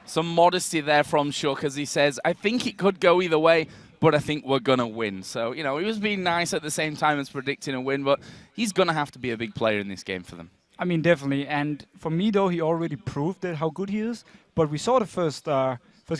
Some modesty there from Shook as he says, I think it could go either way, but I think we're going to win. So, you know, he was being nice at the same time as predicting a win, but he's going to have to be a big player in this game for them. I mean, definitely. And for me, though, he already proved that how good he is. But we saw the first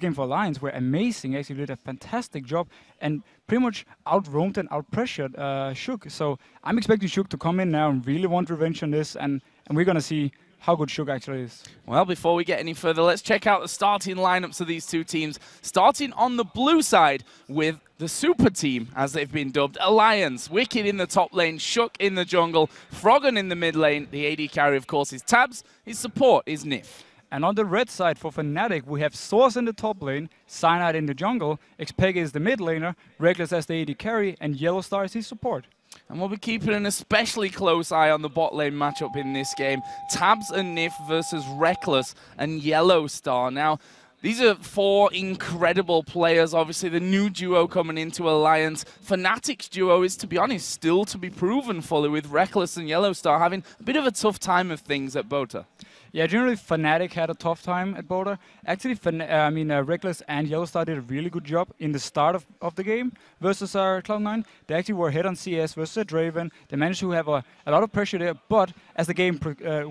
game for Alliance where Amazing actually did a fantastic job and pretty much out-roamed and out-pressured Shook. So I'm expecting Shook to come in now and really want revenge on this, and we're going to see how good Shook actually is. Well, before we get any further, let's check out the starting lineups of these two teams. Starting on the blue side with the super team, as they've been dubbed. Alliance, Wicked in the top lane, Shook in the jungle, Froggen in the mid lane. The AD carry, of course, is Tabs. His support is Nif. And on the red side for Fnatic, we have Source in the top lane, Cyanide in the jungle, Xpega is the mid laner, Reckless as the AD carry, and Yellowstar is his support. And we'll be keeping an especially close eye on the bot lane matchup in this game. Tabs and Nif versus Reckless and Yellowstar. Now, these are four incredible players. Obviously, the new duo coming into Alliance. Fnatic's duo is, to be honest, still to be proven fully, with Reckless and Yellowstar having a bit of a tough time of things at Bota. Yeah, generally Fnatic had a tough time at Bota. Actually, Reckless and Yellowstar did a really good job in the start of the game versus Cloud9. They actually were ahead on CS versus Draven. They managed to have a lot of pressure there, but as the game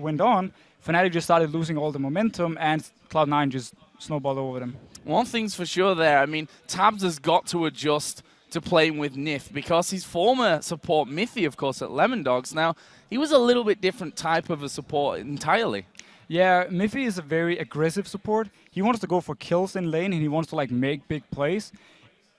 went on, Fnatic just started losing all the momentum, and Cloud9 just snowballed over them. One thing's for sure there, I mean, Tabs has got to adjust to playing with Nif, because his former support, Mithy, of course, at Lemon Dogs, now, he was a little bit different type of a support entirely. Yeah, Mithy is a very aggressive support. He wants to go for kills in lane, and he wants to like make big plays.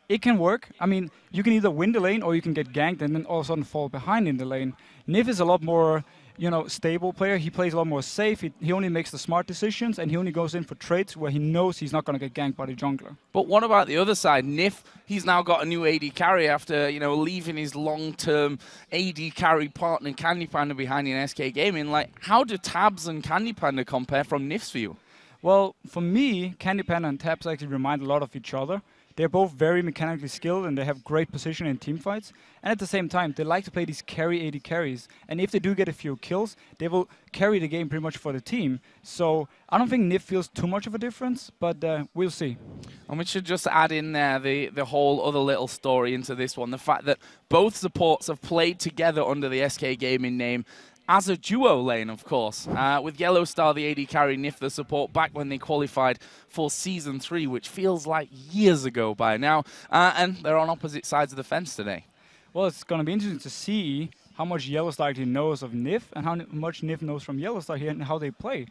It can work. I mean, you can either win the lane or you can get ganked and then all of a sudden fall behind in the lane. Nif is a lot more, you know, stable player. He plays a lot more safe. He only makes the smart decisions, and he only goes in for trades where he knows he's not going to get ganked by the jungler. But what about the other side? Nif, he's now got a new AD carry after, you know, leaving his long-term AD carry partner Candy Panda behind in SK Gaming. Like, how do Tabs and Candy Panda compare from Nif's view? Well, for me, Candy Panda and Tabs actually remind a lot of each other. They're both very mechanically skilled, and they have great position in team fights. And at the same time, they like to play these carry AD carries. And if they do get a few kills, they will carry the game pretty much for the team. So I don't think Nif feels too much of a difference, but we'll see. And we should just add in there the whole other little story into this one. The fact that both supports have played together under the SK Gaming name as a duo lane, of course, with Yellowstar, the AD carry, Nif, the support, back when they qualified for Season 3, which feels like years ago by now, and they're on opposite sides of the fence today. Well, it's going to be interesting to see how much Yellowstar actually knows of Nif and how much Nif knows from Yellowstar here and how they play.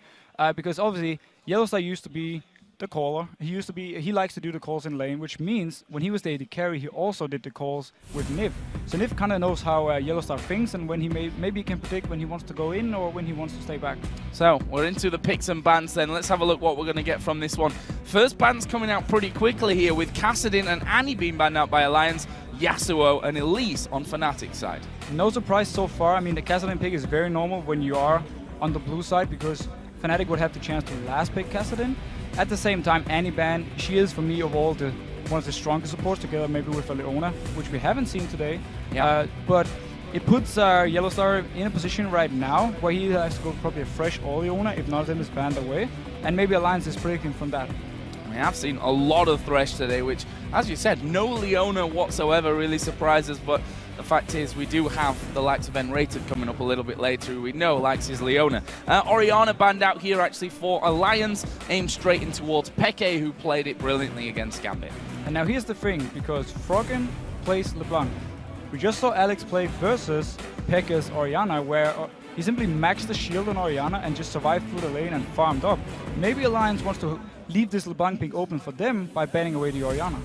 Because obviously, Yellowstar used to be the caller. He likes to do the calls in lane, which means when he was the AD carry, he also did the calls with Nif. So Nif kind of knows how Yellowstar thinks, and when he maybe can predict when he wants to go in or when he wants to stay back. So we're into the picks and bans then. Let's have a look what we're going to get from this one. First ban's coming out pretty quickly here, with Kassadin and Annie being banned out by Alliance, Yasuo and Elise on Fnatic's side. No surprise so far. I mean, the Kassadin pick is very normal when you are on the blue side, because Fnatic would have the chance to last pick Kassadin. At the same time, Annie ban, she is for me of all one of the strongest supports, together maybe with Leona, which we haven't seen today. Yeah. But it puts Yellowstar in a position right now where he has to go probably a fresh all Leona, if none of them is banned away. And maybe Alliance is predicting from that. I mean, I've seen a lot of Thresh today, which, as you said, no Leona whatsoever really surprises, but the fact is we do have the likes of N-Rated coming up a little bit later, who we know likes his Leona. Orianna banned out here actually for Alliance, aimed straight in towards Peke, who played it brilliantly against Gambit. And now here's the thing, because Froggen plays LeBlanc. We just saw Alex play versus Peke's Orianna, where he simply maxed the shield on Orianna and just survived through the lane and farmed up. Maybe Alliance wants to leave this LeBlanc pick open for them by banning away the Orianna.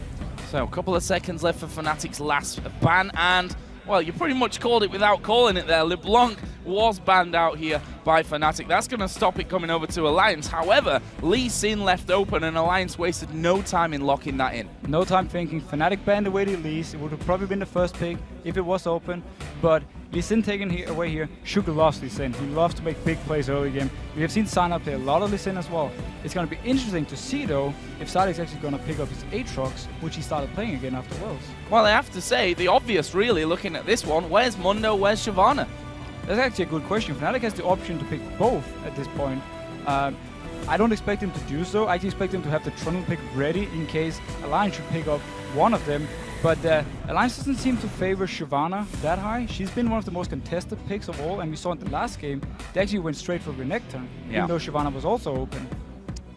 So a couple of seconds left for Fnatic's last ban, and, well, you pretty much called it without calling it there. LeBlanc was banned out here by Fnatic. That's going to stop it coming over to Alliance. However, Lee Sin left open, and Alliance wasted no time in locking that in. No time thinking. Fnatic banned away the Lee's. It would have probably been the first pick if it was open, but Lee Sin taken away here. Sugar loves Lee Sin. He loves to make big plays early game. We have seen Sana play a lot of Lee Sin as well. It's going to be interesting to see, though, if Sadic's actually going to pick up his Aatrox, which he started playing again after Worlds. Well, I have to say, the obvious, really, looking at this one, where's Mundo, where's Shyvana? That's actually a good question. Fnatic has the option to pick both at this point. I don't expect him to do so. I expect him to have the Trundle pick ready in case Alliance should pick up one of them. But Alliance doesn't seem to favor Shyvana that high. She's been one of the most contested picks of all, and we saw in the last game, they actually went straight for Renekton, even though Shyvana was also open.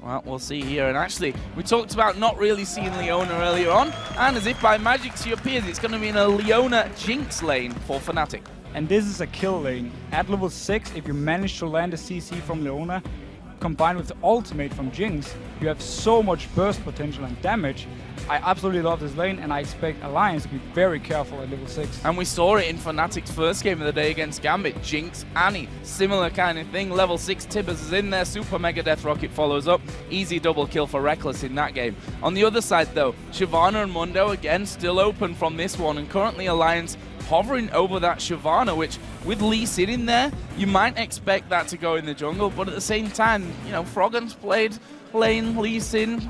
Well, we'll see here. And actually, we talked about not really seeing Leona earlier on, and as if by magic she appears, it's going to be in a Leona Jinx lane for Fnatic. And this is a kill lane. At level 6, if you manage to land a CC from Leona, combined with the ultimate from Jinx, you have so much burst potential and damage. I absolutely love this lane, and I expect Alliance to be very careful at level 6. And we saw it in Fnatic's first game of the day against Gambit. Jinx, Annie, similar kind of thing. Level 6 Tibbers is in there. Super Mega Death Rocket follows up. Easy double kill for Reckless in that game. On the other side, though, Shyvana and Mundo, again, still open from this one. And currently Alliance hovering over that Shyvana, which with Lee Sin in there, you might expect that to go in the jungle. But at the same time, you know, Froggen's played lane, Lee Sin.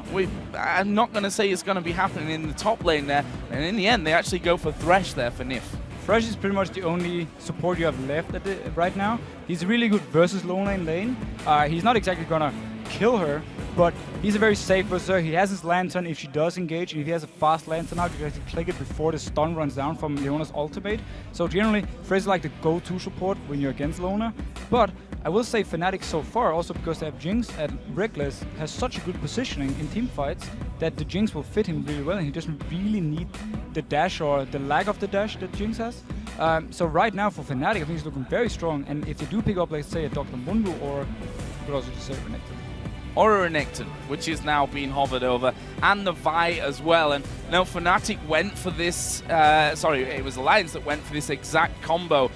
I'm not going to say it's going to be happening in the top lane there. And in the end, they actually go for Thresh there for Nif. Thresh is pretty much the only support you have left right now. He's really good versus low lane. He's not exactly going to kill her, but he's a very safe versus her. He has his Lantern if she does engage, and if he has a fast Lantern out, you can actually click it before the stun runs down from Leona's ultimate. So generally, Thresh is like the go-to support when you're against Leona. But I will say Fnatic so far, also because they have Jinx and Reckless, has such a good positioning in team fights that the Jinx will fit him really well, and he doesn't really need the dash or the lag of the dash that Jinx has. So right now for Fnatic, I think he's looking very strong, and if they do pick up, let's say, a Dr. Mundu or, you could also just say Renekton. Or a Renekton, which is now being hovered over, and the Vi as well. And now Fnatic went for this, sorry, it was Alliance that went for this exact combo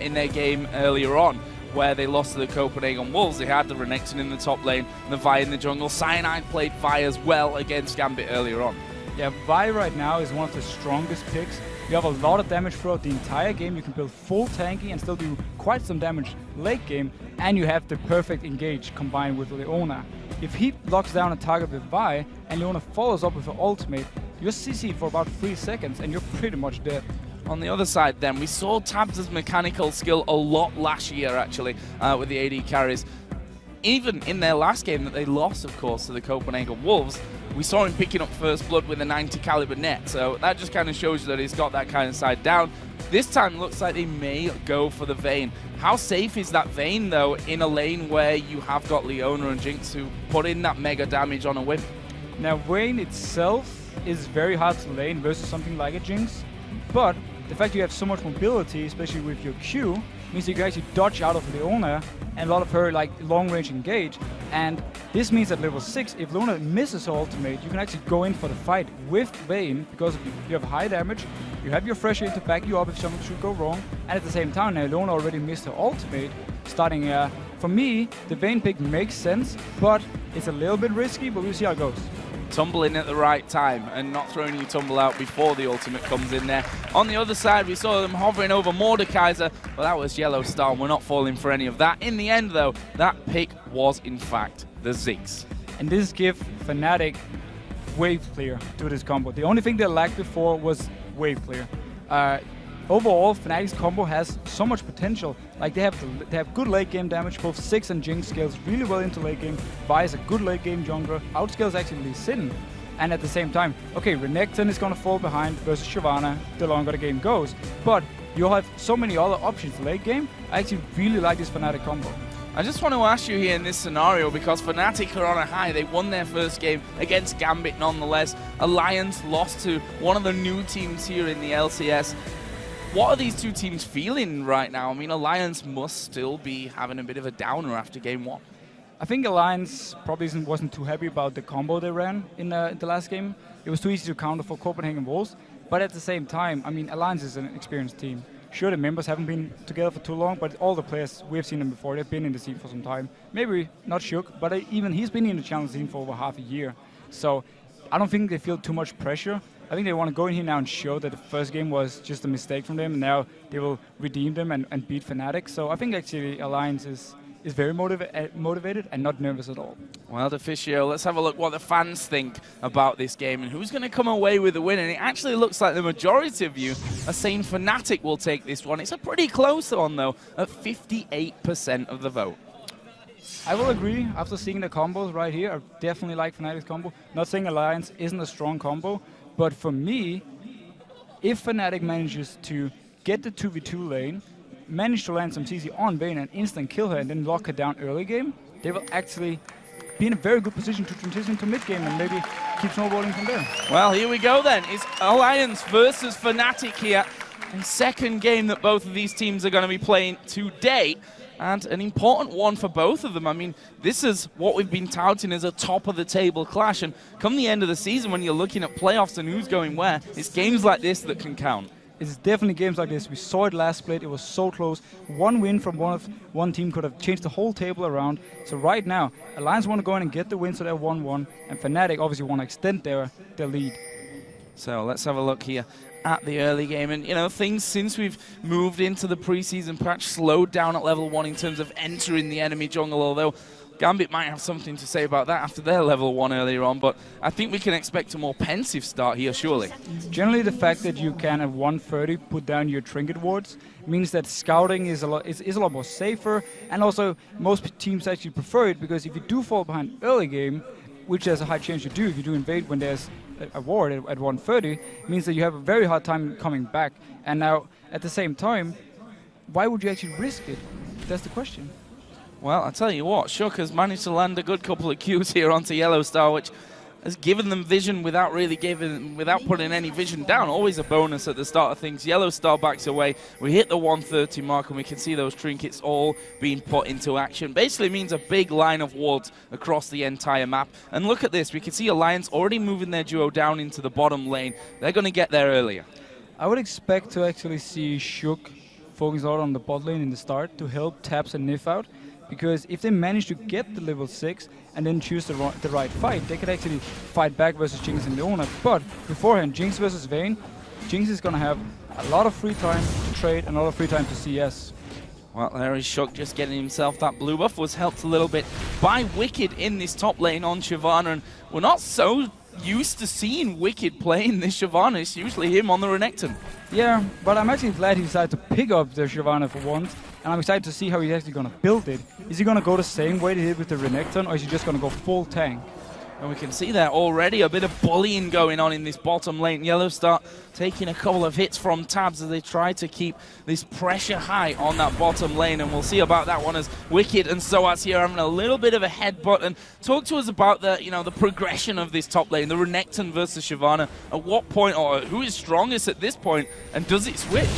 in their game earlier on, where they lost to the Copenhagen Wolves. They had the Renekton in the top lane, and the Vi in the jungle. Cyanide played Vi as well against Gambit earlier on. Yeah, Vi right now is one of the strongest picks. You have a lot of damage throughout the entire game. You can build full tanky and still do quite some damage late game, and you have the perfect engage combined with Leona. If he locks down a target with Vi, and Leona follows up with her ultimate, you're CC'd for about 3 seconds, and you're pretty much dead. On the other side then, we saw Tabs' mechanical skill a lot last year actually with the AD carries. Even in their last game that they lost, of course, to the Copenhagen Wolves, we saw him picking up first blood with a 90 caliber net. So that just kind of shows you that he's got that kind of side down. This time looks like they may go for the Vayne. How safe is that Vayne though in a lane where you have got Leona and Jinx who put in that mega damage on a whip? Now Vayne itself is very hard to lane versus something like a Jinx, but the fact you have so much mobility, especially with your Q, means you can actually dodge out of Leona and a lot of her like long-range engage. And this means at level 6, if Leona misses her ultimate, you can actually go in for the fight with Vayne because you have high damage, you have your Thresh to back you up if something should go wrong, and at the same time now Leona already missed her ultimate. Starting, for me, the Vayne pick makes sense, but it's a little bit risky, but we'll see how it goes. Tumbling at the right time and not throwing your tumble out before the ultimate comes in there. On the other side, we saw them hovering over Mordekaiser, but that was Yellow Star, and we're not falling for any of that. In the end, though, that pick was, in fact, the Ziggs. And this gives Fnatic wave clear to this combo. The only thing they lacked before was wave clear. Overall, Fnatic's combo has so much potential. Like they have good late game damage. Both Ziggs and Jinx scales really well into late game. Vi is a good late game jungler. Outscales actually Lee Sin. And at the same time, okay, Renekton is gonna fall behind versus Shyvana the longer the game goes. But you'll have so many other options late game. I actually really like this Fnatic combo. I just want to ask you here in this scenario, because Fnatic are on a high. They won their first game against Gambit nonetheless. Alliance lost to one of the new teams here in the LCS. What are these two teams feeling right now? I mean, Alliance must still be having a bit of a downer after game 1. I think Alliance probably wasn't too happy about the combo they ran in the last game. It was too easy to counter for Copenhagen Wolves. But at the same time, I mean, Alliance is an experienced team. Sure, the members haven't been together for too long, but all the players, we've seen them before. They've been in the scene for some time. Maybe not Shook, but even he's been in the challenge scene for over half a year. So I don't think they feel too much pressure. I think they want to go in here now and show that the first game was just a mistake from them, and now they will redeem them and beat Fnatic. So I think actually Alliance is very motivated and not nervous at all. Well, Deficio, let's have a look what the fans think about this game and who's going to come away with the win. And it actually looks like the majority of you are saying Fnatic will take this one. It's a pretty close one, though, at 58% of the vote. I will agree. After seeing the combos right here, I definitely like Fnatic's combo. Not saying Alliance isn't a strong combo, but for me, if Fnatic manages to get the 2v2 lane, manage to land some CC on Vayne and instant kill her and then lock her down early game, they will actually be in a very good position to transition to mid game and maybe keep snowballing from there. Well, here we go then. It's Alliance versus Fnatic here. A second game that both of these teams are going to be playing today. And an important one for both of them. I mean, this is what we've been touting as a top-of-the-table clash. And come the end of the season, when you're looking at playoffs and who's going where, it's games like this that can count. It's definitely games like this. We saw it last split. It was so close. One win from one team could have changed the whole table around. So right now, Alliance want to go in and get the win, so they're 1-1. And Fnatic obviously want to extend their lead. So let's have a look here at the early game. And, you know, things since we've moved into the preseason patch slowed down at level 1 in terms of entering the enemy jungle, although Gambit might have something to say about that after their level 1 earlier on. But I think we can expect a more pensive start here, surely. Generally, the fact that you can at 130 put down your trinket wards means that scouting is a lot more safer, and also most teams actually prefer it, because if you do fall behind early game, which there's a high chance you do if you do invade when there's a ward at 130, means that you have a very hard time coming back. And now, at the same time, why would you actually risk it? That's the question. Well, I'll tell you what, Shook has managed to land a good couple of Qs here onto Yellow Star, which has given them vision without putting any vision down. Always a bonus at the start of things. Yellow Star backs away. We hit the 130 mark, and we can see those trinkets all being put into action. Basically means a big line of wards across the entire map. And look at this. We can see Alliance already moving their duo down into the bottom lane. They're going to get there earlier. I would expect to actually see Shook focus out on the bot lane in the start to help Taps and Nif out. Because if they manage to get the level 6 and then choose the right fight, they could actually fight back versus Jinx and Leona. But beforehand, Jinx versus Vayne, Jinx is going to have a lot of free time to trade and a lot of free time to CS. Well, there is Shook just getting himself that blue buff. Was helped a little bit by Wicked in this top lane on Shyvana. And we're not so used to seeing Wicked playing this Shyvana. It's usually him on the Renekton. Yeah, but I'm actually glad he decided to pick up the Shyvana for once. And I'm excited to see how he's actually going to build it. Is he going to go the same way he did with the Renekton, or is he just going to go full tank? And we can see there already a bit of bullying going on in this bottom lane. Yellow Star taking a couple of hits from Tabs as they try to keep this pressure high on that bottom lane. And we'll see about that one as Wicked and Soaz here having a little bit of a headbutt. And talk to us about the, you know, the progression of this top lane, the Renekton versus Shyvana. At what point, or who is strongest at this point, and does it switch?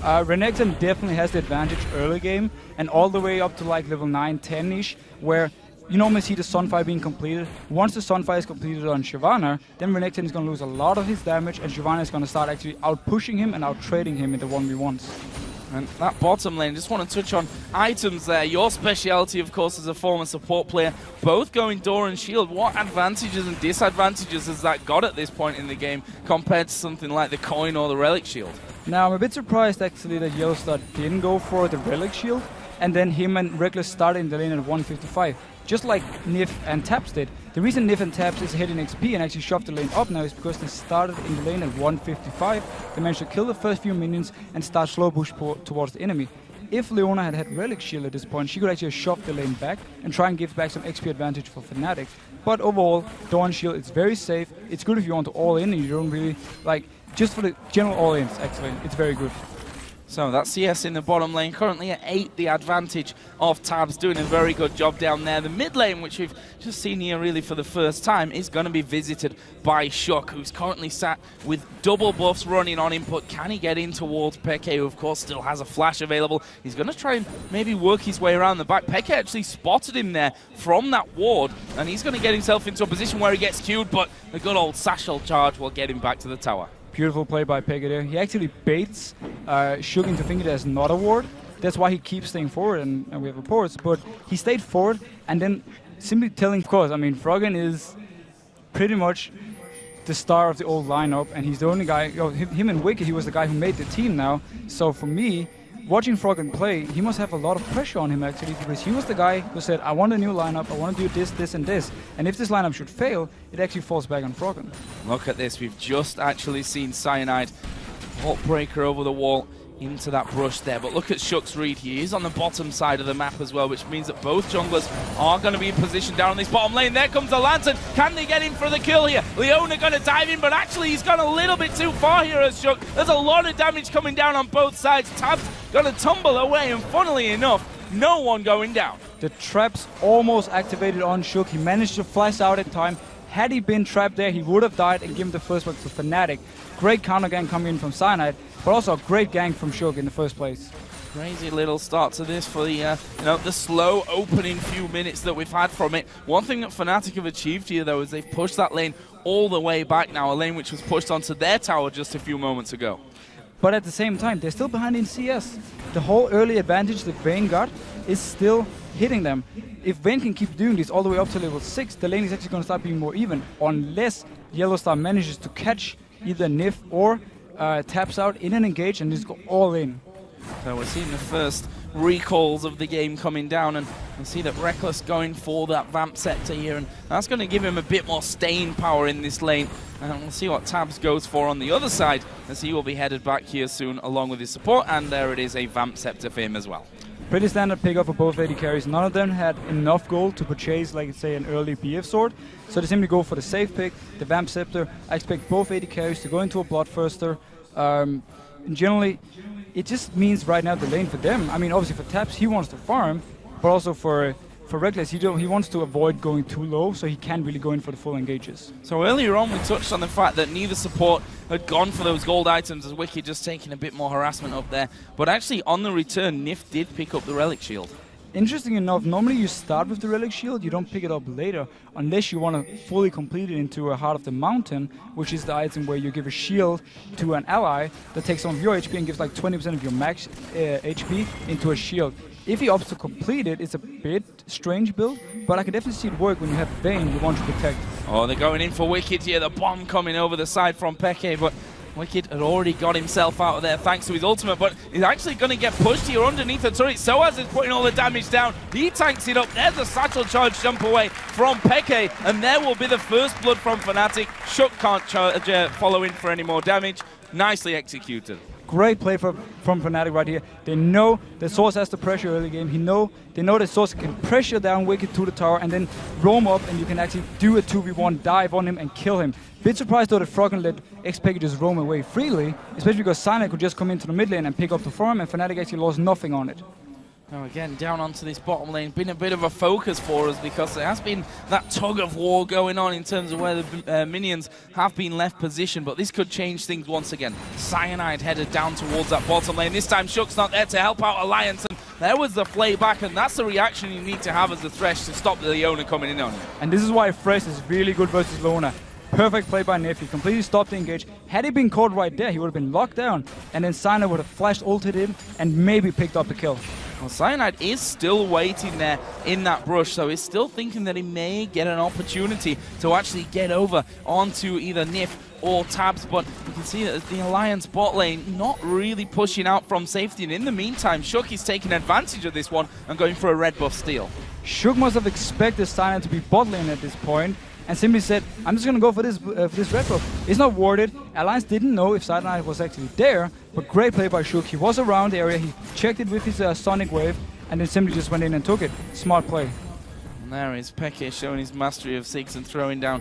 Renekton definitely has the advantage early game, and all the way up to like level 9, 10-ish, where you normally see the Sunfire being completed. Once the Sunfire is completed on Shyvana, then Renekton is going to lose a lot of his damage, and Shyvana is going to start actually out-pushing him and out-trading him in the 1v1s. And that bottom lane, just want to touch on items there. Your speciality, of course, as a former support player, both going door and shield. What advantages and disadvantages has that got at this point in the game compared to something like the coin or the relic shield? Now, I'm a bit surprised actually that Yellow Star didn't go for the relic shield, and then him and Reckless started in the lane at 155, just like Nif and Taps did. The reason Nif and Taps is hitting XP and actually shoved the lane up now is because they started in the lane at 155. They managed to kill the first few minions and start slow push towards the enemy. If Leona had relic shield at this point, she could actually shove the lane back and try and give back some XP advantage for Fnatic. But overall, Dawn shield, it's very safe. It's good if you want to all in and you don't really like. Just for the general all-ins, actually, it's very good. So that's CS in the bottom lane, currently at 8, the advantage of Tabs, doing a very good job down there. The mid lane, which we've just seen here really for the first time, is going to be visited by Shook, who's currently sat with double buffs running on input. Can he get in towards Peke, who of course still has a flash available? He's going to try and maybe work his way around the back. Peke actually spotted him there from that ward, and he's going to get himself into a position where he gets queued, but the good old satchel charge will get him back to the tower. Beautiful play by Peke there. He actually baits Shook into thinking there's not a ward. That's why he keeps staying forward, and we have reports. But he stayed forward, and then simply telling, of course, I mean, Froggen is pretty much the star of the old lineup, and he's the only guy, you know, him and Wicked, he was the guy who made the team now. So for me, watching Froggen play, he must have a lot of pressure on him actually, because he was the guy who said, I want a new lineup, I want to do this, this, and this. And if this lineup should fail, it actually falls back on Froggen. Look at this, we've just actually seen Cyanide Heartbreaker over the wall into that brush there. But look at Shook's read. He is on the bottom side of the map as well, which means that both junglers are going to be in position down on this bottom lane. There comes the Lantern. Can they get in for the kill here? Leona going to dive in, but actually he's gone a little bit too far here as Shook. There's a lot of damage coming down on both sides. Tab's going to tumble away, and funnily enough, no one going down. The traps almost activated on Shook. He managed to flash out in time. Had he been trapped there, he would have died and given the first one to Fnatic. Great counter gang coming in from Cyanide, but also a great gang from Shook in the first place. Crazy little start to this for the the slow opening few minutes that we've had from it. One thing that Fnatic have achieved here, though, is they've pushed that lane all the way back now, a lane which was pushed onto their tower just a few moments ago. But at the same time, they're still behind in CS. The whole early advantage that Vayne got is still hitting them. If Vayne can keep doing this all the way up to level 6, the lane is actually going to start being more even, unless Yellowstar manages to catch either Nif or taps out in an engage and just go all in. So we're seeing the first recalls of the game coming down, and we see that Reckless going for that Vamp Scepter here, and that's going to give him a bit more staying power in this lane. And we'll see what Tabs goes for on the other side, as he will be headed back here soon along with his support, and there it is, a Vamp Scepter for him as well. Pretty standard pick-up for both AD carries. None of them had enough gold to purchase, like say, an early BF sword. So they simply go for the safe pick, the Vamp Scepter. I expect both AD carries to go into a Bloodthirster. Generally, it just means right now the lane for them. I mean, obviously for Taps, he wants to farm, but also for Reckless, he wants to avoid going too low, so he can't really go in for the full engages. So earlier on, we touched on the fact that neither support had gone for those gold items, as Wicked just taking a bit more harassment up there. But actually, on the return, Nif did pick up the Relic Shield. Interesting enough, normally you start with the Relic Shield, you don't pick it up later, unless you want to fully complete it into a Heart of the Mountain, which is the item where you give a shield to an ally that takes some of your HP and gives like 20% of your max HP into a shield. If he opts to complete it, it's a bit strange build, but I can definitely see it work when you have Vayne you want to protect. Oh, they're going in for Wicked here, the bomb coming over the side from Peke, but Wicked had already got himself out of there thanks to his ultimate, but he's actually going to get pushed here underneath the turret. Soaz is putting all the damage down. He tanks it up. There's a satchel charge jump away from Peke, and there will be the first blood from Fnatic. Shook can't follow in for any more damage. Nicely executed. Great play from Fnatic right here. They know that Source has the pressure early game. They know that Source can pressure down Wicked to the tower and then roam up, and you can actually do a 2v1 dive on him and kill him. Bit surprised though that Froggen let XP just roam away freely, especially because Cyanide could just come into the mid lane and pick up the farm, and Fnatic actually lost nothing on it. Now again, down onto this bottom lane, been a bit of a focus for us because there has been that tug of war going on in terms of where the minions have been left positioned, but this could change things once again. Cyanide headed down towards that bottom lane. This time Shook's not there to help out Alliance, and there was the play back, and that's the reaction you need to have as a Thresh to stop the Leona coming in on you. And this is why Thresh is really good versus Leona. Perfect play by Nif. He completely stopped the engage. Had he been caught right there, he would have been locked down, and then Cyanide would have flashed ulted him and maybe picked up the kill. Well, Cyanide is still waiting there in that brush, so he's still thinking that he may get an opportunity to actually get over onto either Nif or Tabs, but you can see that the Alliance bot lane not really pushing out from safety, and in the meantime, Shook is taking advantage of this one and going for a red buff steal. Shook must have expected Cyanide to be bot lane at this point, and simply said, I'm just going to go for this red buff. It's not warded. Alliance didn't know if Cyanide was actually there, but great play by Shook. He was around the area, he checked it with his Sonic Wave, and then simply just went in and took it. Smart play. And there is Peke showing his mastery of Ziggs and throwing down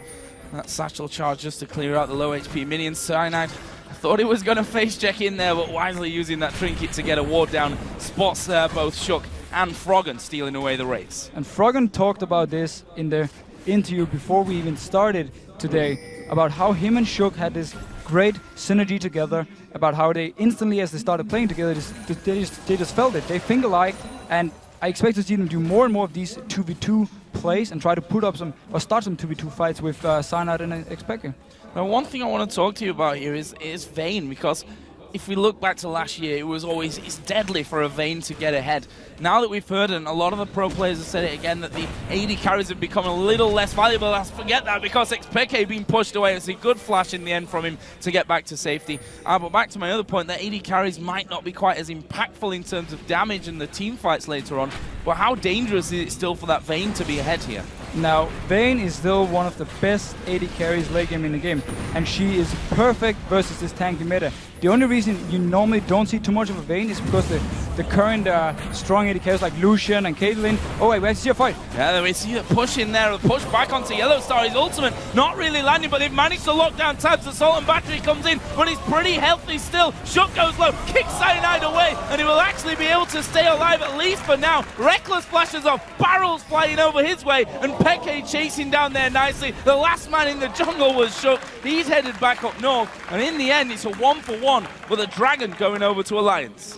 that satchel charge just to clear out the low HP minions. Cyanide thought he was going to face check in there, but wisely using that trinket to get a ward down. Spots both Shook and Froggen stealing away the Wraiths. And Froggen talked about this in the interview before we even started today, about how him and Shook had this great synergy together, about how they instantly, as they started playing together, they just felt it. They finger-like, and I expect to see them do more and more of these 2v2 plays and try to put up some, or start some 2v2 fights with Cyanide and Xpeke. Now, one thing I want to talk to you about here is Vayne, because if we look back to last year, it was always, it's deadly for a Vayne to get ahead. Now that we've heard, and a lot of the pro players have said it again, that the AD carries have become a little less valuable. Let's forget that, because Xpeke being pushed away. It's a good flash in the end from him to get back to safety. But back to my other point, that AD carries might not be quite as impactful in terms of damage in the team fights later on. But how dangerous is it still for that Vayne to be ahead here? Now, Vayne is still one of the best AD carries late game in the game, and she is perfect versus this tanky meta. The only reason you normally don't see too much of a Vayne is because the current strong AD carries like Lucian and Caitlyn. Oh wait, we actually see a fight. Yeah, we see the push in there, the push back onto Yellowstar. His ultimate not really landing, but they've managed to lock down Tabs. Assault and Battery comes in, but he's pretty healthy still. Shook goes low, kicks Cyanide away, and he will actually be able to stay alive at least for now. Reckless flashes off, barrels flying over his way, and Peke chasing down there nicely. The last man in the jungle was Shook. He's headed back up north, and in the end, it's a 1-for-1 with a Dragon going over to Alliance.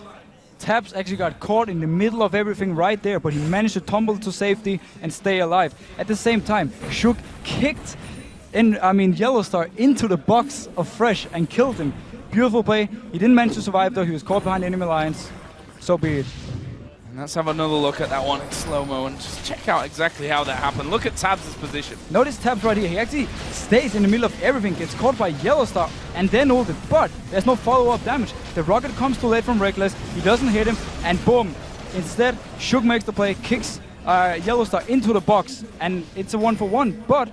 Tabs actually got caught in the middle of everything right there, but he managed to tumble to safety and stay alive. At the same time, Shook kicked Yellowstar into the box of Fresh and killed him. Beautiful play. He didn't manage to survive though. He was caught behind enemy lines. So be it. And let's have another look at that one in slow-mo and just check out exactly how that happened. Look at Tabs' position. Notice Tabs right here. He actually stays in the middle of everything, gets caught by Yellowstar, and then ulted. But there's no follow-up damage. The rocket comes too late from Reckless. He doesn't hit him, and boom. Instead, Shook makes the play, kicks Yellowstar into the box, and it's a 1-for-1. But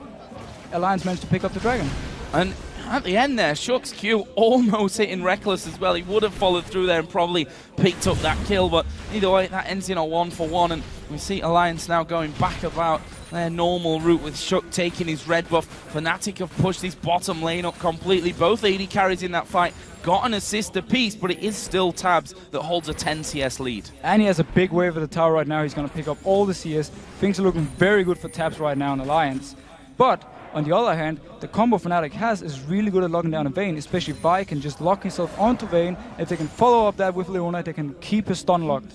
Alliance managed to pick up the Dragon. And at the end there, Shook's Q almost hitting Reckless as well. He would have followed through there and probably picked up that kill, but either way, that ends in a 1-for-1, and we see Alliance now going back about their normal route with Shook taking his red buff. Fnatic have pushed this bottom lane up completely. Both AD carries in that fight got an assist apiece, but it is still Tabs that holds a 10 CS lead. And he has a big wave of the tower right now. He's going to pick up all the CS. Things are looking very good for Tabs right now in Alliance. But on the other hand, the combo Fnatic has is really good at locking down a Vayne, especially if Vi can just lock himself onto Vayne. If they can follow up that with Leona, they can keep his stun locked.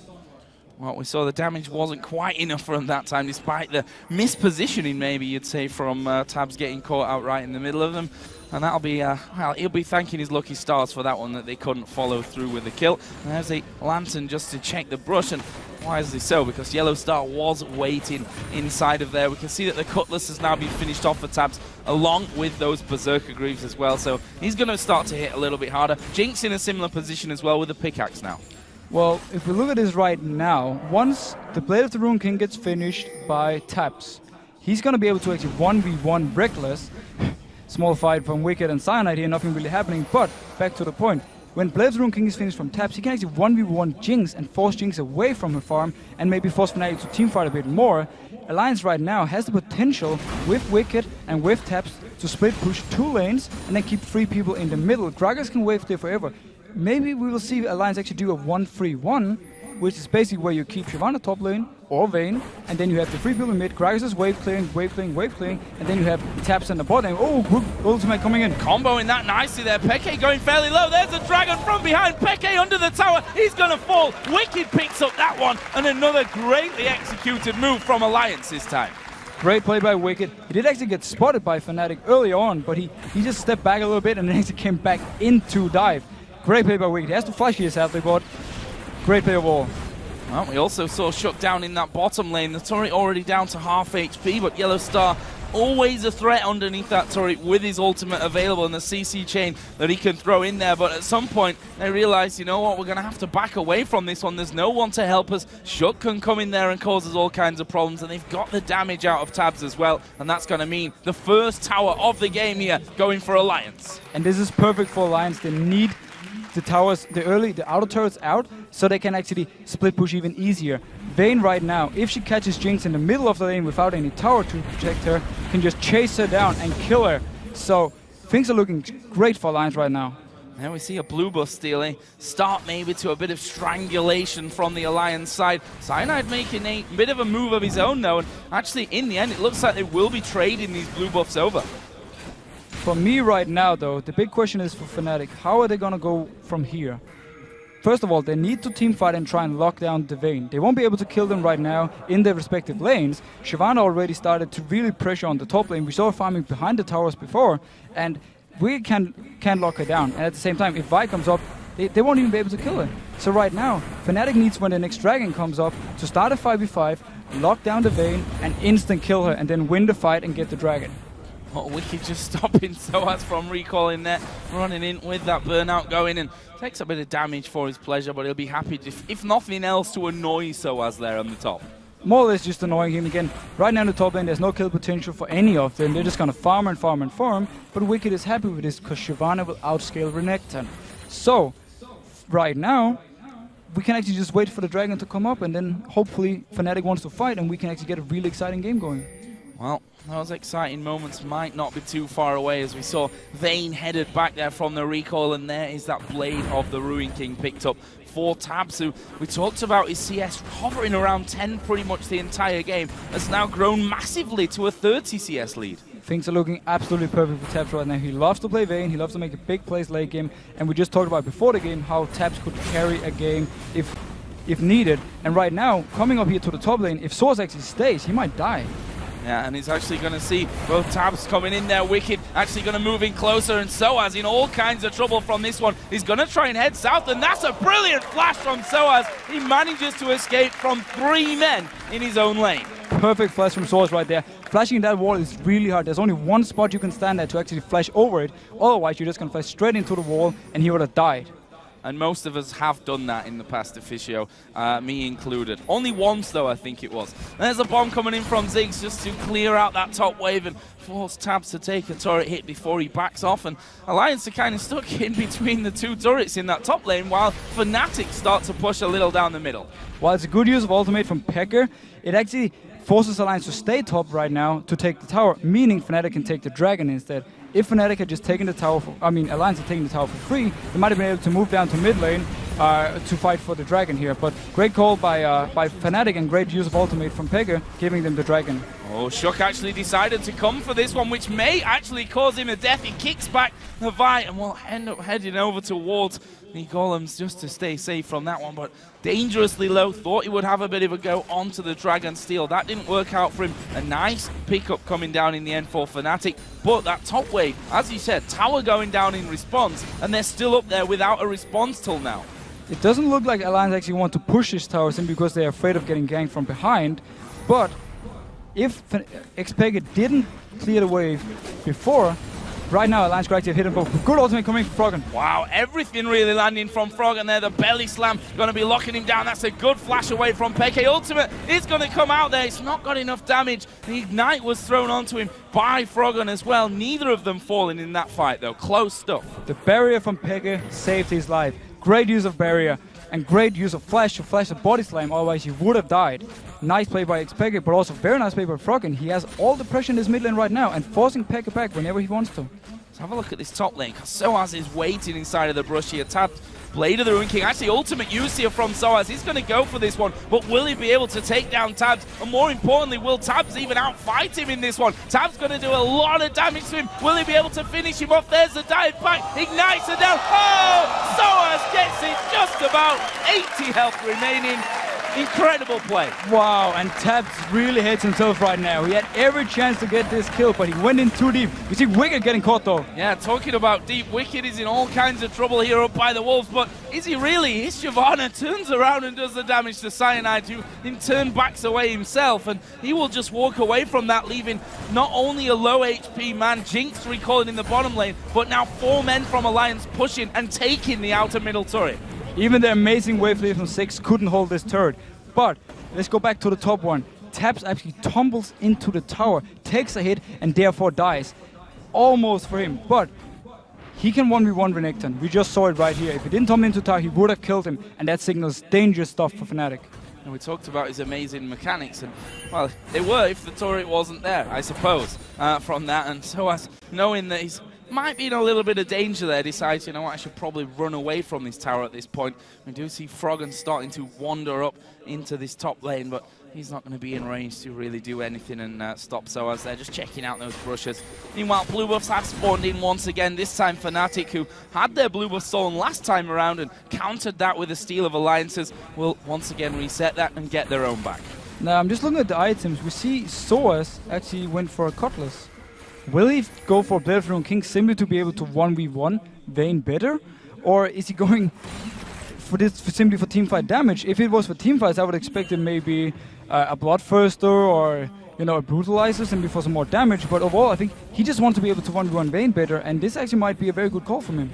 Well, we saw the damage wasn't quite enough for him that time, despite the mispositioning, maybe you'd say, from Tabs getting caught out right in the middle of them. And that'll be, well, he'll be thanking his lucky stars for that one, that they couldn't follow through with the kill. And there's a Lantern just to check the brush, and why is this so? Because Yellowstar was waiting inside of there. We can see that the Cutlass has now been finished off for Tabs, along with those Berserker Greaves as well. So he's going to start to hit a little bit harder. Jinx in a similar position as well with the pickaxe now. Well, if we look at this right now, once the Blade of the Rune King gets finished by Tabs, he's going to be able to actually 1v1 Reckless. Small fight from Wicked and Cyanide here, nothing really happening, but back to the point. When Blade of the Rune King is finished from Tabs, he can actually 1v1 Jinx and force Jinx away from her farm and maybe force Fnatic to teamfight a bit more. Alliance right now has the potential with Wicked and with Tabs to split push 2 lanes and then keep 3 people in the middle. Gragas can wave there forever. Maybe we will see Alliance actually do a 1-3-1, which is basically where you keep Shyvana top lane or Vayne, and then you have the 3 people in mid, Gragas is wave clearing, and then you have Tabs in the bot lane. Oh, good ultimate coming in. Comboing that nicely there. Peke going fairly low. There's a Dragon from behind. Peke under the tower. He's going to fall. Wicked picks up that one, and another greatly executed move from Alliance this time. Great play by Wicked. He did actually get spotted by Fnatic early on, but he just stepped back a little bit and then actually came back into dive. Great play by Wicked. He has to flash here, sadly, but great play overall. Well, we also saw Shook down in that bottom lane. The turret already down to half HP, but Yellowstar always a threat underneath that turret with his ultimate available and the CC chain that he can throw in there. But at some point, they realize, you know what, we're going to have to back away from this one. There's no one to help us. Shook can come in there and causes all kinds of problems, and they've got the damage out of Tabs as well. And that's going to mean the first tower of the game here going for Alliance. And this is perfect for Alliance. They need the towers, the outer turrets out, so they can actually split push even easier. Vayne right now, if she catches Jinx in the middle of the lane without any tower to protect her, can just chase her down and kill her. So things are looking great for Alliance right now. Now we see a blue buff stealing. Start maybe to a bit of strangulation from the Alliance side. Cyanide making a bit of a move of his own though, and actually in the end it looks like they will be trading these blue buffs over. For me right now, though, the big question is for Fnatic, how are they going to go from here? First of all, they need to teamfight and try and lock down the Vayne. They won't be able to kill them right now in their respective lanes. Shyvana already started to really pressure on the top lane. We saw her farming behind the towers before, and we can lock her down. And at the same time, if Vi comes up, they won't even be able to kill her. So right now, Fnatic needs, when the next Dragon comes up, to start a 5v5, lock down the Vayne, and instant kill her, and then win the fight and get the Dragon. Oh, Wicked just stopping Soaz from recalling there, running in with that burnout going, and takes a bit of damage for his pleasure, but he'll be happy, if nothing else, to annoy Soaz there on the top. More or less just annoying him again. Right now in the top lane, there's no kill potential for any of them. They're just going to farm and farm and farm, but Wicked is happy with this because Shyvana will outscale Renekton. So, right now, we can actually just wait for the Dragon to come up, and then hopefully Fnatic wants to fight, and we can actually get a really exciting game going. Well, those exciting moments might not be too far away, as we saw Vayne headed back there from the recoil, and there is that Blade of the Ruin King picked up for tabs, who we talked about his CS hovering around 10 pretty much the entire game, has now grown massively to a 30 CS lead. Things are looking absolutely perfect for Tabs right now. He loves to play Vayne, he loves to make a big plays late game, and we just talked about before the game how Tabs could carry a game if needed. And right now, coming up here to the top lane, if Source actually stays, he might die. Yeah, and he's actually going to see both Tabs coming in there. Wicked actually going to move in closer, and Soaz in all kinds of trouble from this one. He's going to try and head south, and that's a brilliant flash from Soaz. He manages to escape from 3 men in his own lane. Perfect flash from Source right there. Flashing that wall is really hard. There's only one spot you can stand at to actually flash over it. Otherwise, you're just going to flash straight into the wall, and he would have died. And most of us have done that in the past, Officio, me included. Only once, though, I think it was. There's a bomb coming in from Ziggs just to clear out that top wave and force Tabs to take a turret hit before he backs off. And Alliance are kind of stuck in between the 2 turrets in that top lane, while Fnatic start to push a little down the middle. While it's a good use of ultimate from Pecker, it actually forces Alliance to stay top right now to take the tower, meaning Fnatic can take the Dragon instead. If Fnatic had just taken the tower, Alliance had taken the tower for free, they might have been able to move down to mid lane to fight for the Dragon here. But great call by Fnatic and great use of ultimate from Pega, giving them the Dragon. Oh, Shook actually decided to come for this one, which may actually cause him a death. He kicks back the Vi and will end up heading over towards the Golems just to stay safe from that one. But dangerously low, thought he would have a bit of a go onto the Dragon Steel. That didn't work out for him. A nice pickup coming down in the end for Fnatic. But that top wave, as you said, tower going down in response, and they're still up there without a response till now. It doesn't look like Alliance actually want to push this tower simply because they're afraid of getting ganked from behind. But if Xpega didn't clear the wave before, right now Alliance could actually have hit him both. Good ultimate coming from Froggen. Wow, everything really landing from Froggen there. The belly slam going to be locking him down. That's a good flash away from Peke. Ultimate is going to come out there. It's not got enough damage. The Ignite was thrown onto him by Froggen as well. Neither of them falling in that fight though. Close stuff. The barrier from Peke saved his life. Great use of barrier and great use of flash to flash the body slam, otherwise he would have died. Nice play by Xpega, but also very nice play by Froggen. He has all the pressure in his mid lane right now and forcing Peke back whenever he wants to. Let's have a look at this top lane. Soaz is waiting inside of the brush here. Tapped Blade of the Ruin King. Actually, ultimate use here from Soaz. He's going to go for this one, but will he be able to take down Tabs? And more importantly, will Tabs even outfight him in this one? Tabs going to do a lot of damage to him. Will he be able to finish him off? There's the dive back. Ignites it down. Oh! Soaz gets it just about. 80 health remaining. Incredible play. Wow, and Tabs really hates himself right now. He had every chance to get this kill, but he went in too deep. We see Wicked getting caught though. Yeah, talking about deep, Wicked is in all kinds of trouble here up by the Wolves, but is he really? His Shyvana turns around and does the damage to Cyanide, who in turn backs away himself, and he will just walk away from that, leaving not only a low HP man, Jinx recalling in the bottom lane, but now 4 men from Alliance pushing and taking the outer middle turret. Even the amazing wave lead from 6 couldn't hold this turret. But let's go back to the top one. Tabs actually tumbles into the tower, takes a hit, and therefore dies. Almost for him, but he can 1v1 Renekton. We just saw it right here. If he didn't tumble into the tower, he would have killed him, and that signals dangerous stuff for Fnatic. And we talked about his amazing mechanics, and well, they were if the turret wasn't there, I suppose, from that. And so as knowing that he's might be in a little bit of danger there, decides, you know what, I should probably run away from this tower at this point. We do see Froggen starting to wander up into this top lane, but he's not going to be in range to really do anything and stop Soaz there, just checking out those brushes. Meanwhile, blue buffs have spawned in once again, this time Fnatic, who had their blue buff stolen last time around and countered that with a steal of alliances, will once again reset that and get their own back. Now, I'm just looking at the items. We see Soaz actually went for a Cutlass. Will he go for Blade of the Ruin King simply to be able to 1v1 Vayne better? Or is he going for this simply for teamfight damage? If it was for teamfights, I would expect it maybe a Bloodthirster or, you know, a Brutalizer simply for some more damage. But overall, I think he just wants to be able to 1v1 Vayne better, and this actually might be a very good call from him.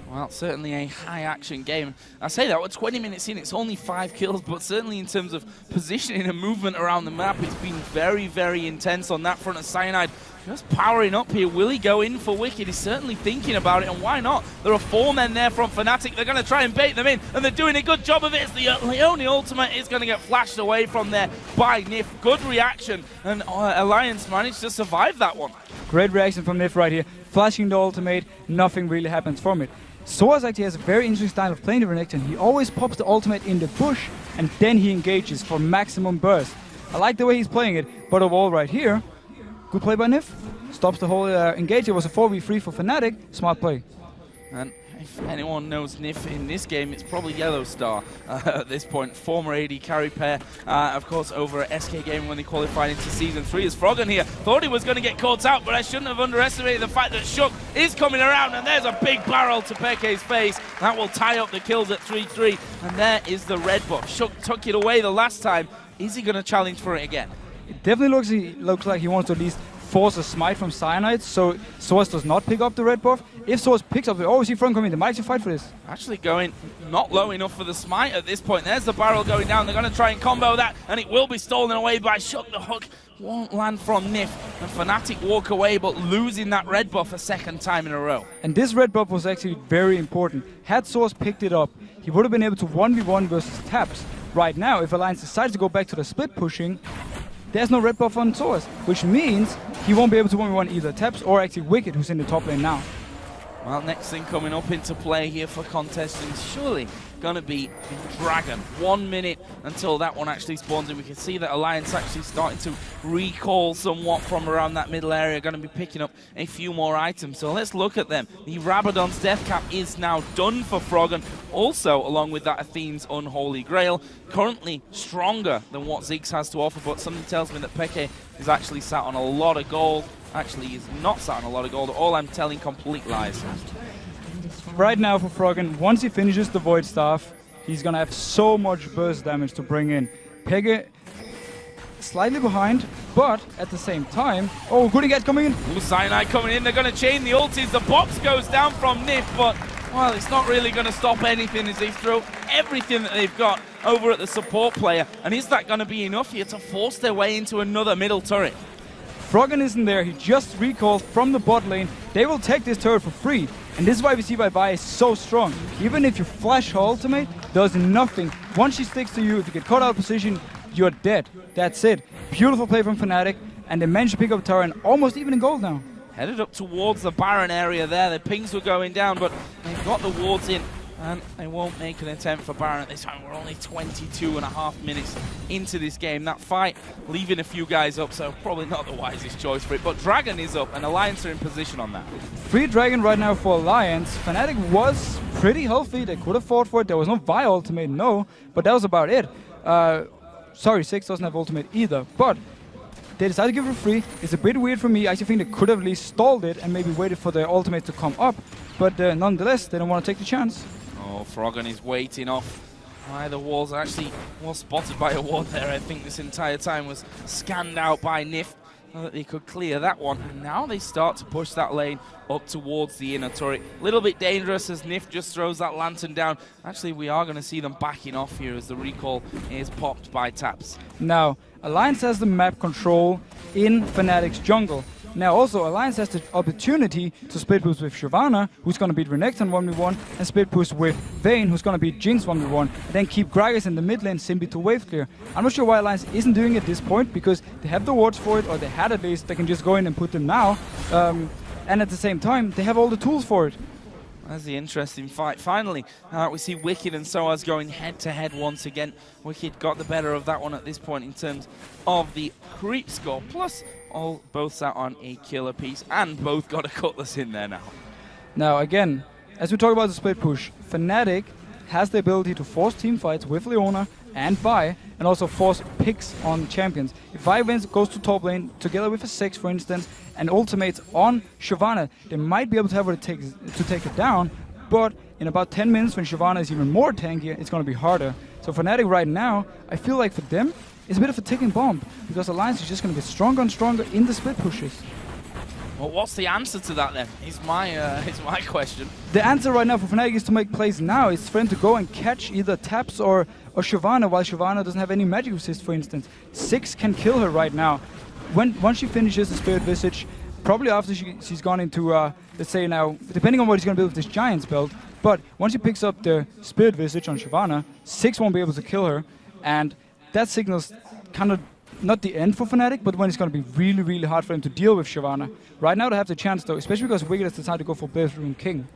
Well, certainly a high-action game. I say that, we're 20 minutes in, it's only 5 kills, but certainly in terms of positioning and movement around the map, it's been very, very intense on that front. Of Cyanide Just powering up here. Will he go in for Wicked? He's certainly thinking about it, and why not? There are 4 men there from Fnatic. They're going to try and bait them in, and they're doing a good job of it. It's the Leone ultimate is going to get flashed away from there by Nif. Good reaction, and Alliance managed to survive that one. Great reaction from Nif right here. Flashing the ultimate, nothing really happens from it. soaz actually has a very interesting style of playing the Renekton. He always pops the ultimate in the bush, and then he engages for maximum burst. I like the way he's playing it, but overall right here, good play by Nif. Stops the whole engage. It was a 4v3 for Fnatic. Smart play. And if anyone knows Nif in this game, it's probably Yellow Star at this point. Former AD carry pair, of course, over at SK Gaming when they qualified into Season 3. As Froggen here thought he was going to get caught out, but I shouldn't have underestimated the fact that Shook is coming around, and there's a big barrel to Peke's face. That will tie up the kills at 3-3, and there is the red buff. Shook took it away the last time. Is he going to challenge for it again? It definitely looks like he wants to at least force a smite from Cyanide, so soaz does not pick up the red buff. If soaz picks up the... Oh, is he front coming? They might actually fight for this. Actually going not low enough for the smite at this point. There's the barrel going down. They're going to try and combo that, and it will be stolen away by Shook. The hook won't land from Nif, and Fnatic walk away, but losing that red buff a second time in a row. And this red buff was actually very important. Had soaz picked it up, he would have been able to 1v1 versus taps. Right now, if Alliance decides to go back to the split pushing, there's no red buff on soaz, which means he won't be able to 1v1 either taps or actually Wicked, who's in the top lane now. Well, next thing coming up into play here for contestants, surely going to be the Dragon. 1 minute until that one actually spawns in. We can see that Alliance actually starting to recall somewhat from around that middle area, going to be picking up a few more items. So let's look at them. The Rabadon's Death Cap is now done for Froggen. Also, along with that, Athene's Unholy Grail. Currently stronger than what Ziggs has to offer, but something tells me that Peke is actually sat on a lot of gold. Actually, he's not sat on a lot of gold. All I'm telling complete lies. Right now for Froggen, once he finishes the Void Staff, he's going to have so much burst damage to bring in. Peke slightly behind, but at the same time... Oh, Goodigat coming in. Ooh, Cyanide coming in. They're going to chain the ultis. The box goes down from Nif, but, well, it's not really going to stop anything as they throw everything that they've got over at the support player. And is that going to be enough here to force their way into another middle turret? Froggen isn't there. He just recalled from the bot lane. They will take this turret for free. And this is why we see Bye is so strong. Even if you flash her ultimate, does nothing. Once she sticks to you, if you get caught out of position, you're dead. That's it. Beautiful play from Fnatic. And they managed to pick up tower and almost even in gold now. Headed up towards the Baron area there. The pings were going down, but they've got the wards in. And they won't make an attempt for Baron at this time. We're only 22.5 minutes into this game. That fight leaving a few guys up, so probably not the wisest choice for it. But Dragon is up, and Alliance are in position on that. Free Dragon right now for Alliance. Fnatic was pretty healthy. They could have fought for it. There was no Vi ultimate, no, but that was about it. Sorry, Six doesn't have ultimate either, but they decided to give it free. It's a bit weird for me. I actually think they could have at least stalled it and maybe waited for their ultimate to come up, but nonetheless, they don't want to take the chance. Oh, Froggen is waiting off by the walls. Actually was spotted by a ward there. I think this entire time was scanned out by Nif so that they could clear that one. And now they start to push that lane up towards the inner turret. A little bit dangerous as Nif just throws that lantern down. Actually, we are going to see them backing off here as the recall is popped by taps. Now, Alliance has the map control in Fnatic's jungle. Now also, Alliance has the opportunity to split push with Shyvana, who's going to beat Renekton 1v1, and split push with Vayne, who's going to beat Jinx 1v1, and then keep Gragas in the mid lane simply to wave clear. I'm not sure why Alliance isn't doing it at this point, because they have the wards for it, or they had at least. They can just go in and put them now. And at the same time, they have all the tools for it. That's the interesting fight. Finally, we see Wicked and soaz going head-to-head once again. Wicked got the better of that one at this point in terms of the creep score. Plus, both sat on a killer piece, and both got a cutlass in there now. Now, again, as we talk about the split push, Fnatic has the ability to force team fights with Leona and Vi, and also force picks on champions. If Vi goes to top lane, together with a Six, for instance, and ultimates on Shyvana, they might be able to have what it takes to take it down, but in about 10 minutes, when Shyvana is even more tankier, it's going to be harder. So Fnatic right now, I feel like for them, it's a bit of a ticking bomb, because Alliance is just going to get stronger and stronger in the split pushes. Well, what's the answer to that then? Is my question. The answer right now for Fnatic is to make plays now. It's for him to go and catch either Taps or Shyvana, while Shyvana doesn't have any magic resist, for instance. Six can kill her right now. Once she finishes the Spirit Visage, probably after she's gone into, let's say now, depending on what he's going to build with this Giants build, but once he picks up the Spirit Visage on Shyvana, 6 won't be able to kill her, and that signals kind of not the end for Fnatic, but when it's going to be really, really hard for him to deal with Shyvana. Right now they have the chance though, especially because Wicked has decided to go for Blaze Rune King.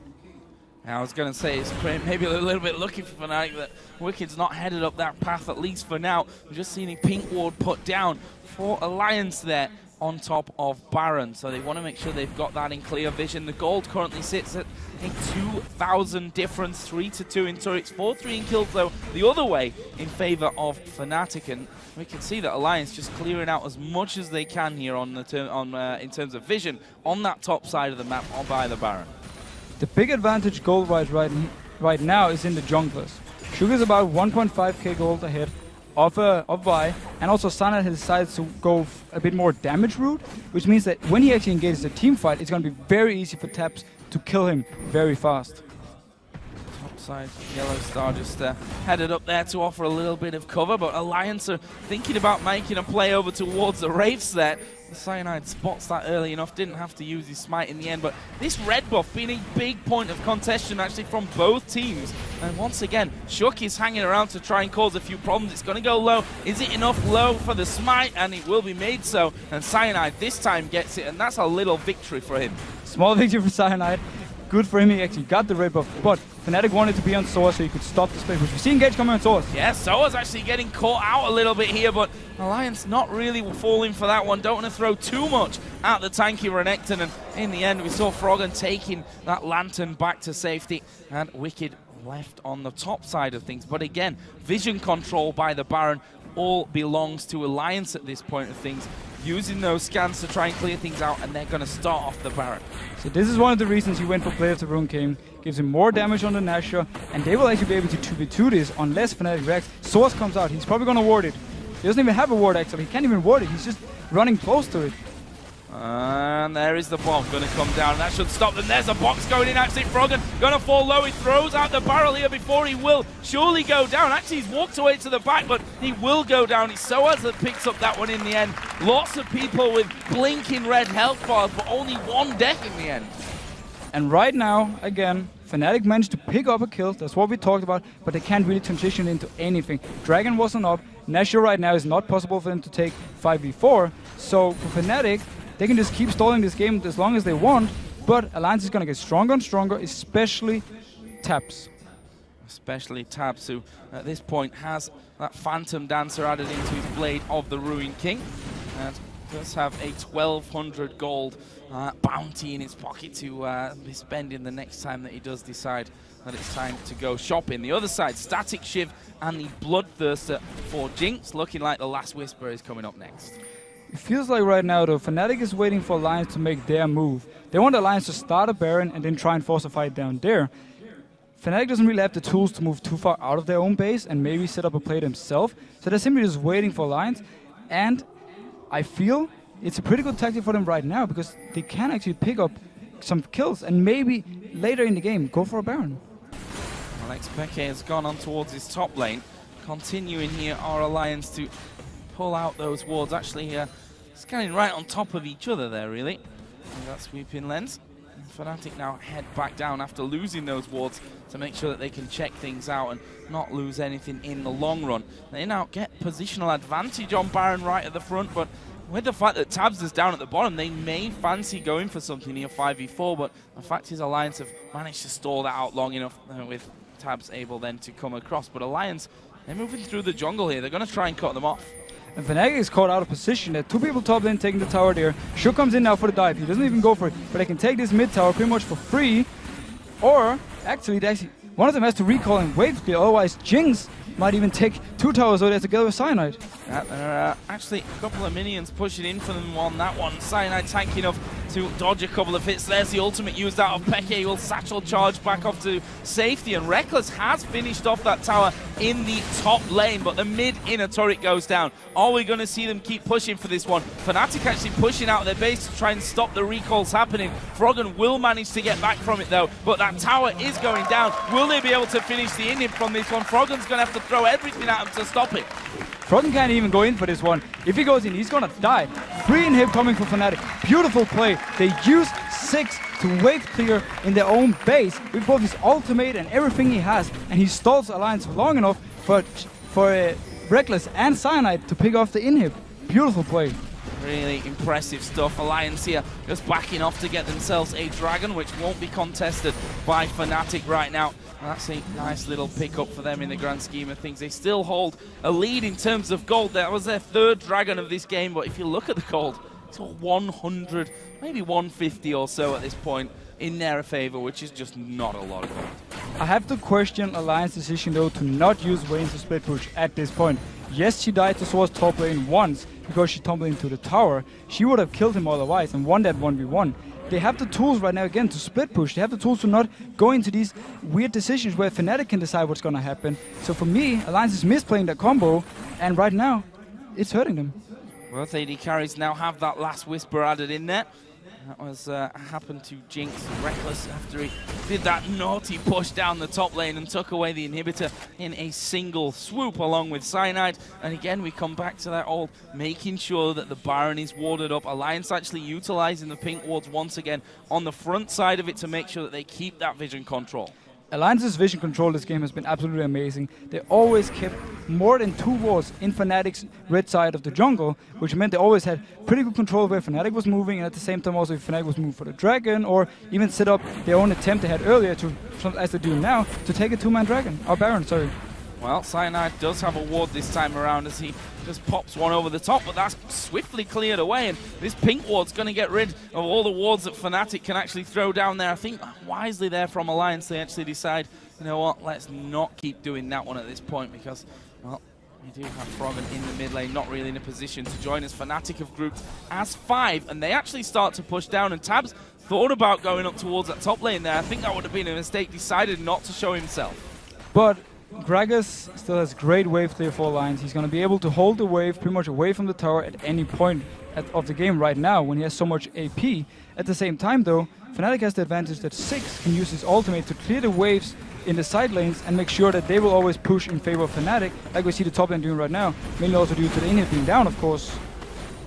I was going to say, it's maybe a little bit lucky for Fnatic that Wicked's not headed up that path, at least for now. We're just seeing a pink ward put down for Alliance there on top of Baron, so they want to make sure they've got that in clear vision. The gold currently sits at a 2,000 difference, 3-2 in turrets, 4-3 in kills though, the other way in favor of Fnatic, and we can see that Alliance just clearing out as much as they can here on the in terms of vision on that top side of the map or by the Baron. The big advantage gold-wise right now is in the junglers. Sugar's about 1.5k gold ahead of Vi, and also Sana has decided to go a bit more damage route, which means that when he actually engages a team fight, it's going to be very easy for Tabs to kill him very fast. Top side, Yellow Star just headed up there to offer a little bit of cover, but Alliance are thinking about making a play over towards the Wraiths there. The Cyanide spots that early enough, didn't have to use his smite in the end, but this red buff being a big point of contention actually from both teams. And once again, Shook is hanging around to try and cause a few problems. It's going to go low. Is it enough low for the smite? And it will be made so. And Cyanide this time gets it, and that's a little victory for him. Small victory for Cyanide. Good for him, he actually got the red buff, but Fnatic wanted to be on Source so he could stop the split, which we see Engage coming on Source. Yeah, Soa's actually getting caught out a little bit here, but Alliance not really falling for that one. Don't want to throw too much at the tanky Renekton, and in the end we saw Froggen taking that Lantern back to safety, and Wicked left on the top side of things. But again, vision control by the Baron all belongs to Alliance at this point of things, using those scans to try and clear things out, and they're going to start off the Baron. So this is one of the reasons he went for Blade of the Rune King, gives him more damage on the Nashor, and they will actually be able to 2v2 this unless Fnatic reacts. Source comes out, he's probably going to ward it. He doesn't even have a ward actually, he can't even ward it, he's just running close to it. And there is the bomb going to come down. That should stop them. There's a box going in. Actually, Froggen going to fall low. He throws out the barrel here before he will surely go down. Actually, he's walked away to the back, but he will go down. It's Soaz that picks up that one in the end. Lots of people with blinking red health bars, but only one death in the end. And right now, again, Fnatic managed to pick up a kill. That's what we talked about, but they can't really transition into anything. Dragon wasn't up. Nashor right now is not possible for them to take 5v4. So for Fnatic, they can just keep stalling this game as long as they want, but Alliance is going to get stronger and stronger, especially Tabs. Especially Tabs, who at this point has that Phantom Dancer added into his Blade of the Ruined King, and does have a 1,200 gold bounty in his pocket to be spending the next time that he does decide that it's time to go shopping. The other side, Static Shiv and the Bloodthirster for Jinx, looking like the Last Whisper is coming up next. It feels like right now, though, Fnatic is waiting for Alliance to make their move. They want Alliance to start a Baron and then try and force a fight down there. Fnatic doesn't really have the tools to move too far out of their own base and maybe set up a play themselves. So they're simply just waiting for Alliance. And I feel it's a pretty good tactic for them right now because they can actually pick up some kills and maybe later in the game go for a Baron. Alex Peke has gone on towards his top lane. Continuing here, our Alliance to pull out those wards. Actually, scanning right on top of each other there, really. And that sweeping lens. And Fnatic now head back down after losing those wards to make sure that they can check things out and not lose anything in the long run. They now get positional advantage on Baron right at the front, but with the fact that Tabs is down at the bottom, they may fancy going for something here 5v4, but the fact is Alliance have managed to stall that out long enough with Tabs able then to come across. But Alliance, they're moving through the jungle here. They're going to try and cut them off. And Fnatic is caught out of position. There are 2 people top lane taking the tower there. Shook comes in now for the dive. He doesn't even go for it, but they can take this mid tower pretty much for free. Or, actually, one of them has to recall and wave clear, otherwise Jinx might even take 2 towers over there together with Cyanide. Actually, a couple of minions pushing in for them on that one. Cyanide tanky enough to dodge a couple of hits. There's the ultimate used out of Peke. He will satchel charge back off to safety, and Reckless has finished off that tower in the top lane, but the mid inner turret goes down. Are we going to see them keep pushing for this one? Fnatic actually pushing out of their base to try and stop the recalls happening. Froggen will manage to get back from it though, but that tower is going down. Will they be able to finish the inhib from this one? Froggen's going to have to throw everything at him to stop it. Froggen can't even go in for this one. If he goes in, he's gonna die. Free inhib coming for Fnatic. Beautiful play. They use 6 to wave clear in their own base with both his ultimate and everything he has, and he stalls Alliance for long enough for Reckless and Cyanide to pick off the inhib. Beautiful play. Really impressive stuff. Alliance here just backing off to get themselves a dragon, which won't be contested by Fnatic right now. That's a nice little pickup for them in the grand scheme of things. They still hold a lead in terms of gold. That was their 3rd dragon of this game, but if you look at the gold, it's 100, maybe 150 or so at this point in their favor, which is just not a lot of gold. I have to question Alliance's decision though to not use Vayne to split push at this point. Yes, she died to Swords top lane once because she tumbled into the tower. She would have killed him otherwise and won that 1v1. They have the tools right now again to split push. They have the tools to not go into these weird decisions where Fnatic can decide what's going to happen. So for me, Alliance is misplaying that combo, and right now, it's hurting them. Both AD carries now have that last Whisper added in there. That was happened to Jinx Reckless after he did that naughty push down the top lane and took away the inhibitor in a single swoop along with Cyanide. And again, we come back to that old making sure that the Baron is warded up. Alliance actually utilizing the pink wards once again on the front side of it to make sure that they keep that vision control. Alliance's vision control this game has been absolutely amazing. They always kept more than 2 wards in Fnatic's red side of the jungle, which meant they always had pretty good control where Fnatic was moving, and at the same time also if Fnatic was moving for the dragon, or even set up their own attempt they had earlier to, as they do now, to take a 2-man dragon, or Baron, sorry. Well, Cyanide does have a ward this time around as he just pops one over the top, but that's swiftly cleared away, and this pink ward's going to get rid of all the wards that Fnatic can actually throw down there. I think wisely there from Alliance, they actually decide, you know what, let's not keep doing that one at this point because, well, we do have Froggen in the mid lane, not really in a position to join us. Fnatic have grouped as 5, and they actually start to push down, and Tabs thought about going up towards that top lane there. I think that would have been a mistake, decided not to show himself. But Gragas still has great wave clear for Alliance. He's going to be able to hold the wave pretty much away from the tower at any point of the game right now when he has so much AP. At the same time though, Fnatic has the advantage that 6 can use his ultimate to clear the waves in the side lanes and make sure that they will always push in favor of Fnatic, like we see the top lane doing right now, mainly also due to the inhib being down, of course.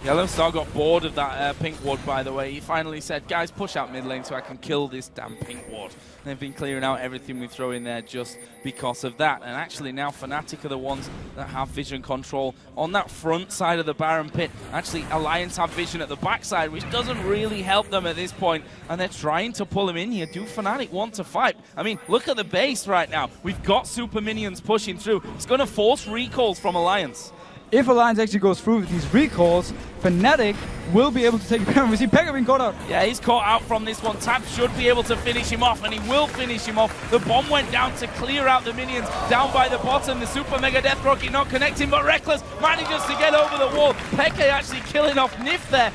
Yellowstar got bored of that pink ward, by the way. He finally said, guys, push out mid lane so I can kill this damn pink ward. And they've been clearing out everything we throw in there just because of that. And actually now Fnatic are the ones that have vision control on that front side of the Baron pit. Actually, Alliance have vision at the backside, which doesn't really help them at this point. And they're trying to pull him in here. Do Fnatic want to fight? I mean, look at the base right now. We've got super minions pushing through. It's going to force recalls from Alliance. If Alliance actually goes through with these recalls, Fnatic will be able to take Baron. We see Pekka being caught out. Yeah, he's caught out from this one. Tab should be able to finish him off, and he will finish him off. The bomb went down to clear out the minions down by the bottom. The Super Mega Death Rocket not connecting, but Reckless manages to get over the wall. Pekka actually killing off Nif there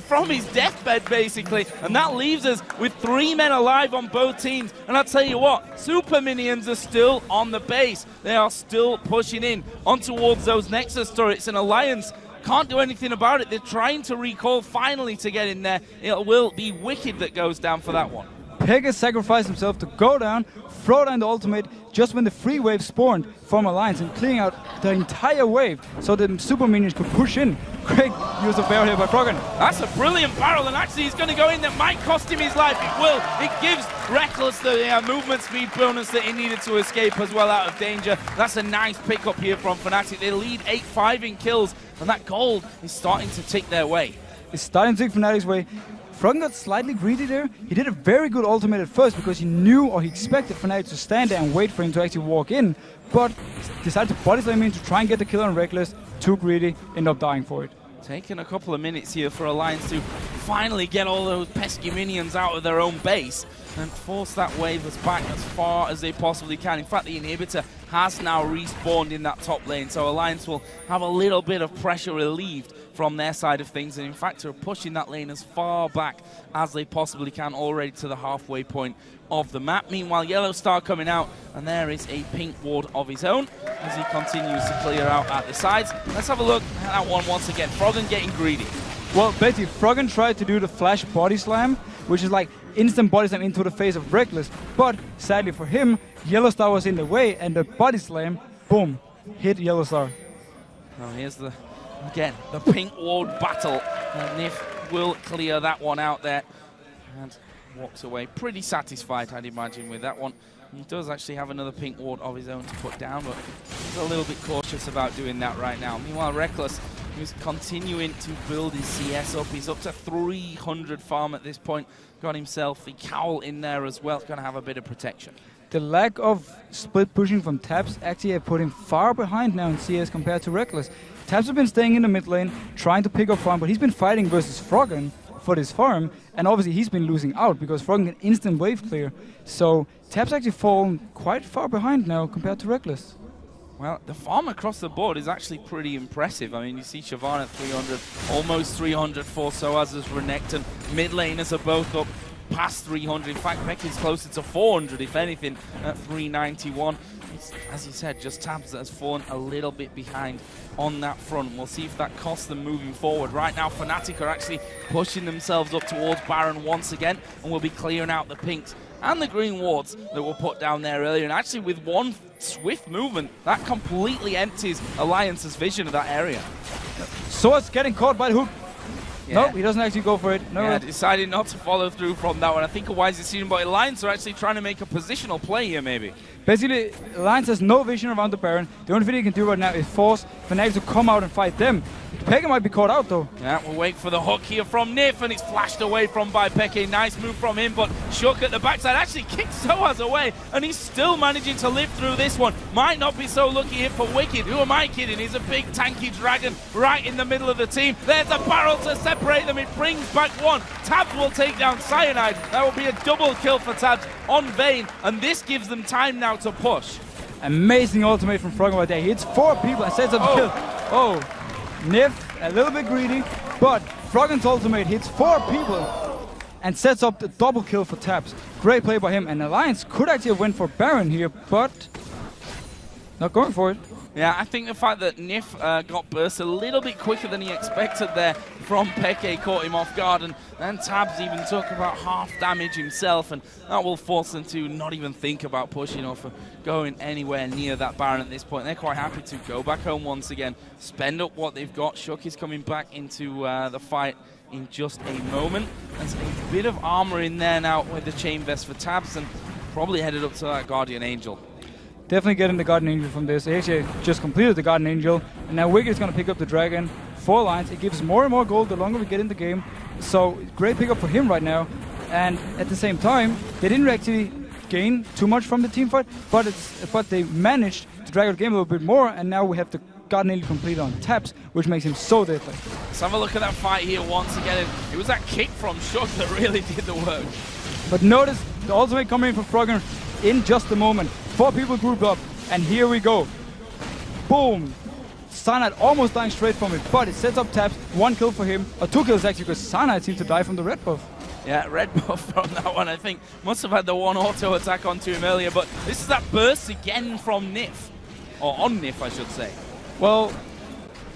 from his deathbed, basically. And that leaves us with 3 men alive on both teams. And I'll tell you what, Super Minions are still on the base. They are still pushing in on towards those Nexus turrets, and Alliance can't do anything about it. They're trying to recall finally to get in there. It will be Wicked that goes down for that one. Pekka sacrificed himself to go down, throw down the ultimate just when the free wave spawned from Alliance and clearing out the entire wave so the super minions could push in. Great use of barrel here by Froggen. That's a brilliant barrel, and actually he's going to go in. That might cost him his life. It will. It gives Reckless the movement speed bonus that he needed to escape as well out of danger. That's a nice pickup here from Fnatic. They lead 8-5 in kills, and that gold is starting to tick their way. It's starting to tick Fnatic's way. Froggen got slightly greedy there. He did a very good ultimate at first because he knew or he expected Fnatic to stand there and wait for him to actually walk in, but decided to body slam in to try and get the kill on Reckless. Too greedy, ended up dying for it. Taking a couple of minutes here for Alliance to finally get all those pesky minions out of their own base and force that wave back as far as they possibly can. In fact, the inhibitor has now respawned in that top lane, so Alliance will have a little bit of pressure relieved from their side of things, and in fact are pushing that lane as far back as they possibly can, already to the halfway point of the map. Meanwhile, Yellowstar coming out, and there is a pink ward of his own as he continues to clear out at the sides. Let's have a look at that one once again. Froggen getting greedy. Well, basically, Froggen tried to do the flash body slam, which is like instant body slam into the face of Reckless, but sadly for him, Yellowstar was in the way, and the body slam, boom, hit Yellowstar. Well, here's again, the pink ward battle. Nif will clear that one out there and walks away pretty satisfied, I'd imagine, with that one. He does actually have another pink ward of his own to put down, but he's a little bit cautious about doing that right now. Meanwhile, Reckless, who's continuing to build his CS up. He's up to 300 farm at this point. Got himself the cowl in there as well. Going to have a bit of protection. The lack of split pushing from Tabs actually have put him far behind now in CS compared to Reckless. Tabs have been staying in the mid lane, trying to pick up farm, but he's been fighting versus Froggen for this farm, and obviously he's been losing out because Froggen can instant wave clear. So Tabs actually fallen quite far behind now compared to Reckless. Well, the farm across the board is actually pretty impressive. I mean, you see Siobhan at 300, almost 300 for Soaz as Renekton. Mid laners are both up past 300. In fact, Becky's closer to 400, if anything, at 391. It's, as you said, just Tabs that has fallen a little bit behind on that front. We'll see if that costs them moving forward. Right now, Fnatic are actually pushing themselves up towards Baron once again, and will be clearing out the pinks and the green wards that were put down there earlier. And actually, with one swift movement, that completely empties Alliance's vision of that area. Soaz getting caught by the hook. Yeah. No, he doesn't actually go for it. No. Yeah, decided not to follow through from that one. I think a wise decision, but Alliance are actually trying to make a positional play here, maybe. Basically, Alliance has no vision around the Baron. The only thing he can do right now is force Fnatic to come out and fight them. Peke might be caught out, though. Yeah, we'll wait for the hook here from Nif, and it's flashed away from by Peke. Nice move from him, but Shook at the backside actually kicks Soaz away, and he's still managing to live through this one. Might not be so lucky here for Wicked. Who am I kidding? He's a big tanky dragon right in the middle of the team. There's a barrel to separate them. It brings back one. Tabs will take down Cyanide. That will be a double kill for Tabs on Vayne, and this gives them time now to push. Amazing ultimate from Froggen right there. He hits 4 people and sets up the kill. Oh, Nif, a little bit greedy, but Froggen's ultimate hits 4 people and sets up the double kill for Tabs. Great play by him, and Alliance could actually win for Baron here, but not going for it. Yeah, I think the fact that Nif got burst a little bit quicker than he expected there from Peke caught him off guard, and then Tabs even took about half damage himself, and that will force them to not even think about pushing or for going anywhere near that Baron at this point. They're quite happy to go back home once again, spend up what they've got. Shook is coming back into the fight in just a moment. There's a bit of armor in there now with the chain vest for Tabs, and probably headed up to that Guardian Angel. Definitely getting the Guardian Angel from this. He actually just completed the Guardian Angel, and now Wicked is going to pick up the Dragon for Alliance. It gives more and more gold the longer we get in the game, so great pickup for him right now. And at the same time, they didn't actually gain too much from the team fight, but they managed to drag out the game a little bit more, and now we have the Guardian Angel completed on Taps, which makes him so deadly. Let's have a look at that fight here once again. It was that kick from Shook that really did the work. But notice the ultimate coming in for Froggen in just a moment. 4 people grouped up, and here we go. Boom! Cyanide almost dying straight from it, but it sets up Tabs. 1 kill for him, or 2 kills actually, because Cyanide seems to die from the red buff. Yeah, red buff from that one, I think. Must have had the one auto attack onto him earlier, but this is that burst again from Nif. Or on Nif, I should say. Well,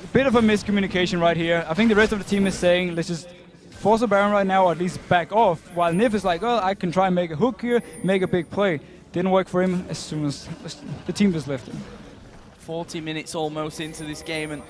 a bit of a miscommunication right here. I think the rest of the team is saying, let's just force a Baron right now, or at least back off, while Nif is like, well, I can try and make a hook here, make a big play. Didn't work for him as soon as the team just left him. 40 minutes almost into this game, and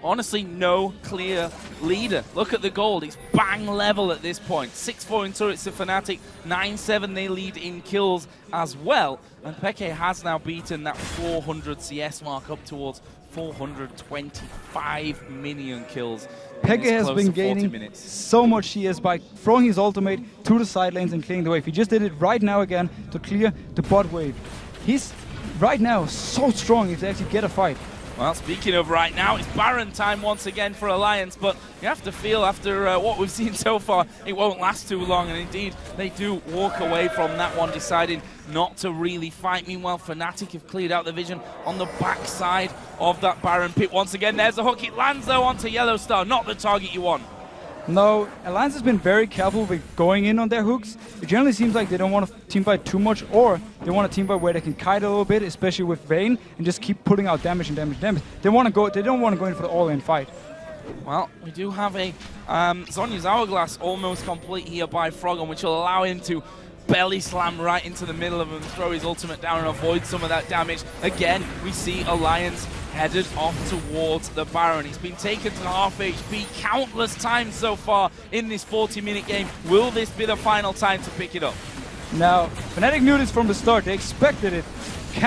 honestly, no clear leader. Look at the gold. It's bang level at this point. 6-4 in turrets to Fnatic. 9-7 they lead in kills as well. And Peke has now beaten that 400 CS mark up towards 425 minion kills. Peke has been gaining so much CS by throwing his ultimate to the side lanes and clearing the wave. He just did it right now again to clear the bot wave. He's right now so strong if they actually get a fight. Well, speaking of right now, it's Baron time once again for Alliance, but you have to feel after what we've seen so far, it won't last too long, and indeed, they do walk away from that one, deciding not to really fight. Meanwhile, Fnatic have cleared out the vision on the backside of that Baron pit. Once again, there's a hook. It lands, though, onto Yellow Star, not the target you want. No, Alliance has been very careful with going in on their hooks. It generally seems like they don't want to teamfight too much, or they want to teamfight where they can kite a little bit, especially with Vayne, and just keep putting out damage and damage and damage. They don't want to go in for the all-in fight. Well, we do have a Zhonya's Hourglass almost complete here by Froggen, which will allow him to belly slam right into the middle of him, throw his ultimate down and avoid some of that damage. Again, we see Alliance headed off towards the Baron. He's been taken to half HP countless times so far in this 40-minute game. Will this be the final time to pick it up? Now, Fnatic knew this from the start. They expected it. They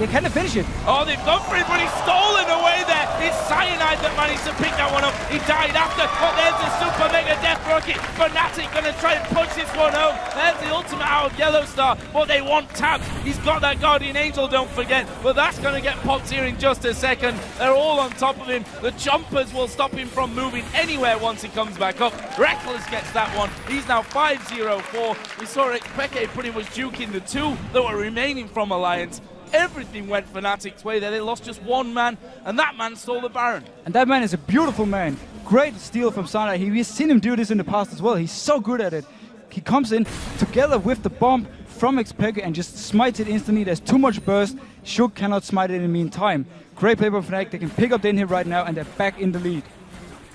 can't finish it. Oh, they've gone for it, but he's stolen away there. It's Cyanide that managed to pick that one up. He died after, but there's the Super Mega Death Rocket. Fnatic gonna try and push this one home. There's the ultimate out of Yellowstar, but they want tabs. He's got that Guardian Angel, don't forget, but that's gonna get popped here in just a second. They're all on top of him. The Chompers will stop him from moving anywhere once he comes back up. Reckless gets that one. He's now 5-0-4. We saw Peke pretty much juking the two that were remaining from Alliance. Everything went Fnatic's way there. They lost just one man, and that man stole the Baron. And that man is a beautiful man. Great steal from Sana. We've seen him do this in the past as well. He's so good at it. He comes in together with the bomb from Xpeke and just smites it instantly. There's too much burst. Shook cannot smite it in the meantime. Great play by Fnatic. They can pick up the inhib right now, and they're back in the lead.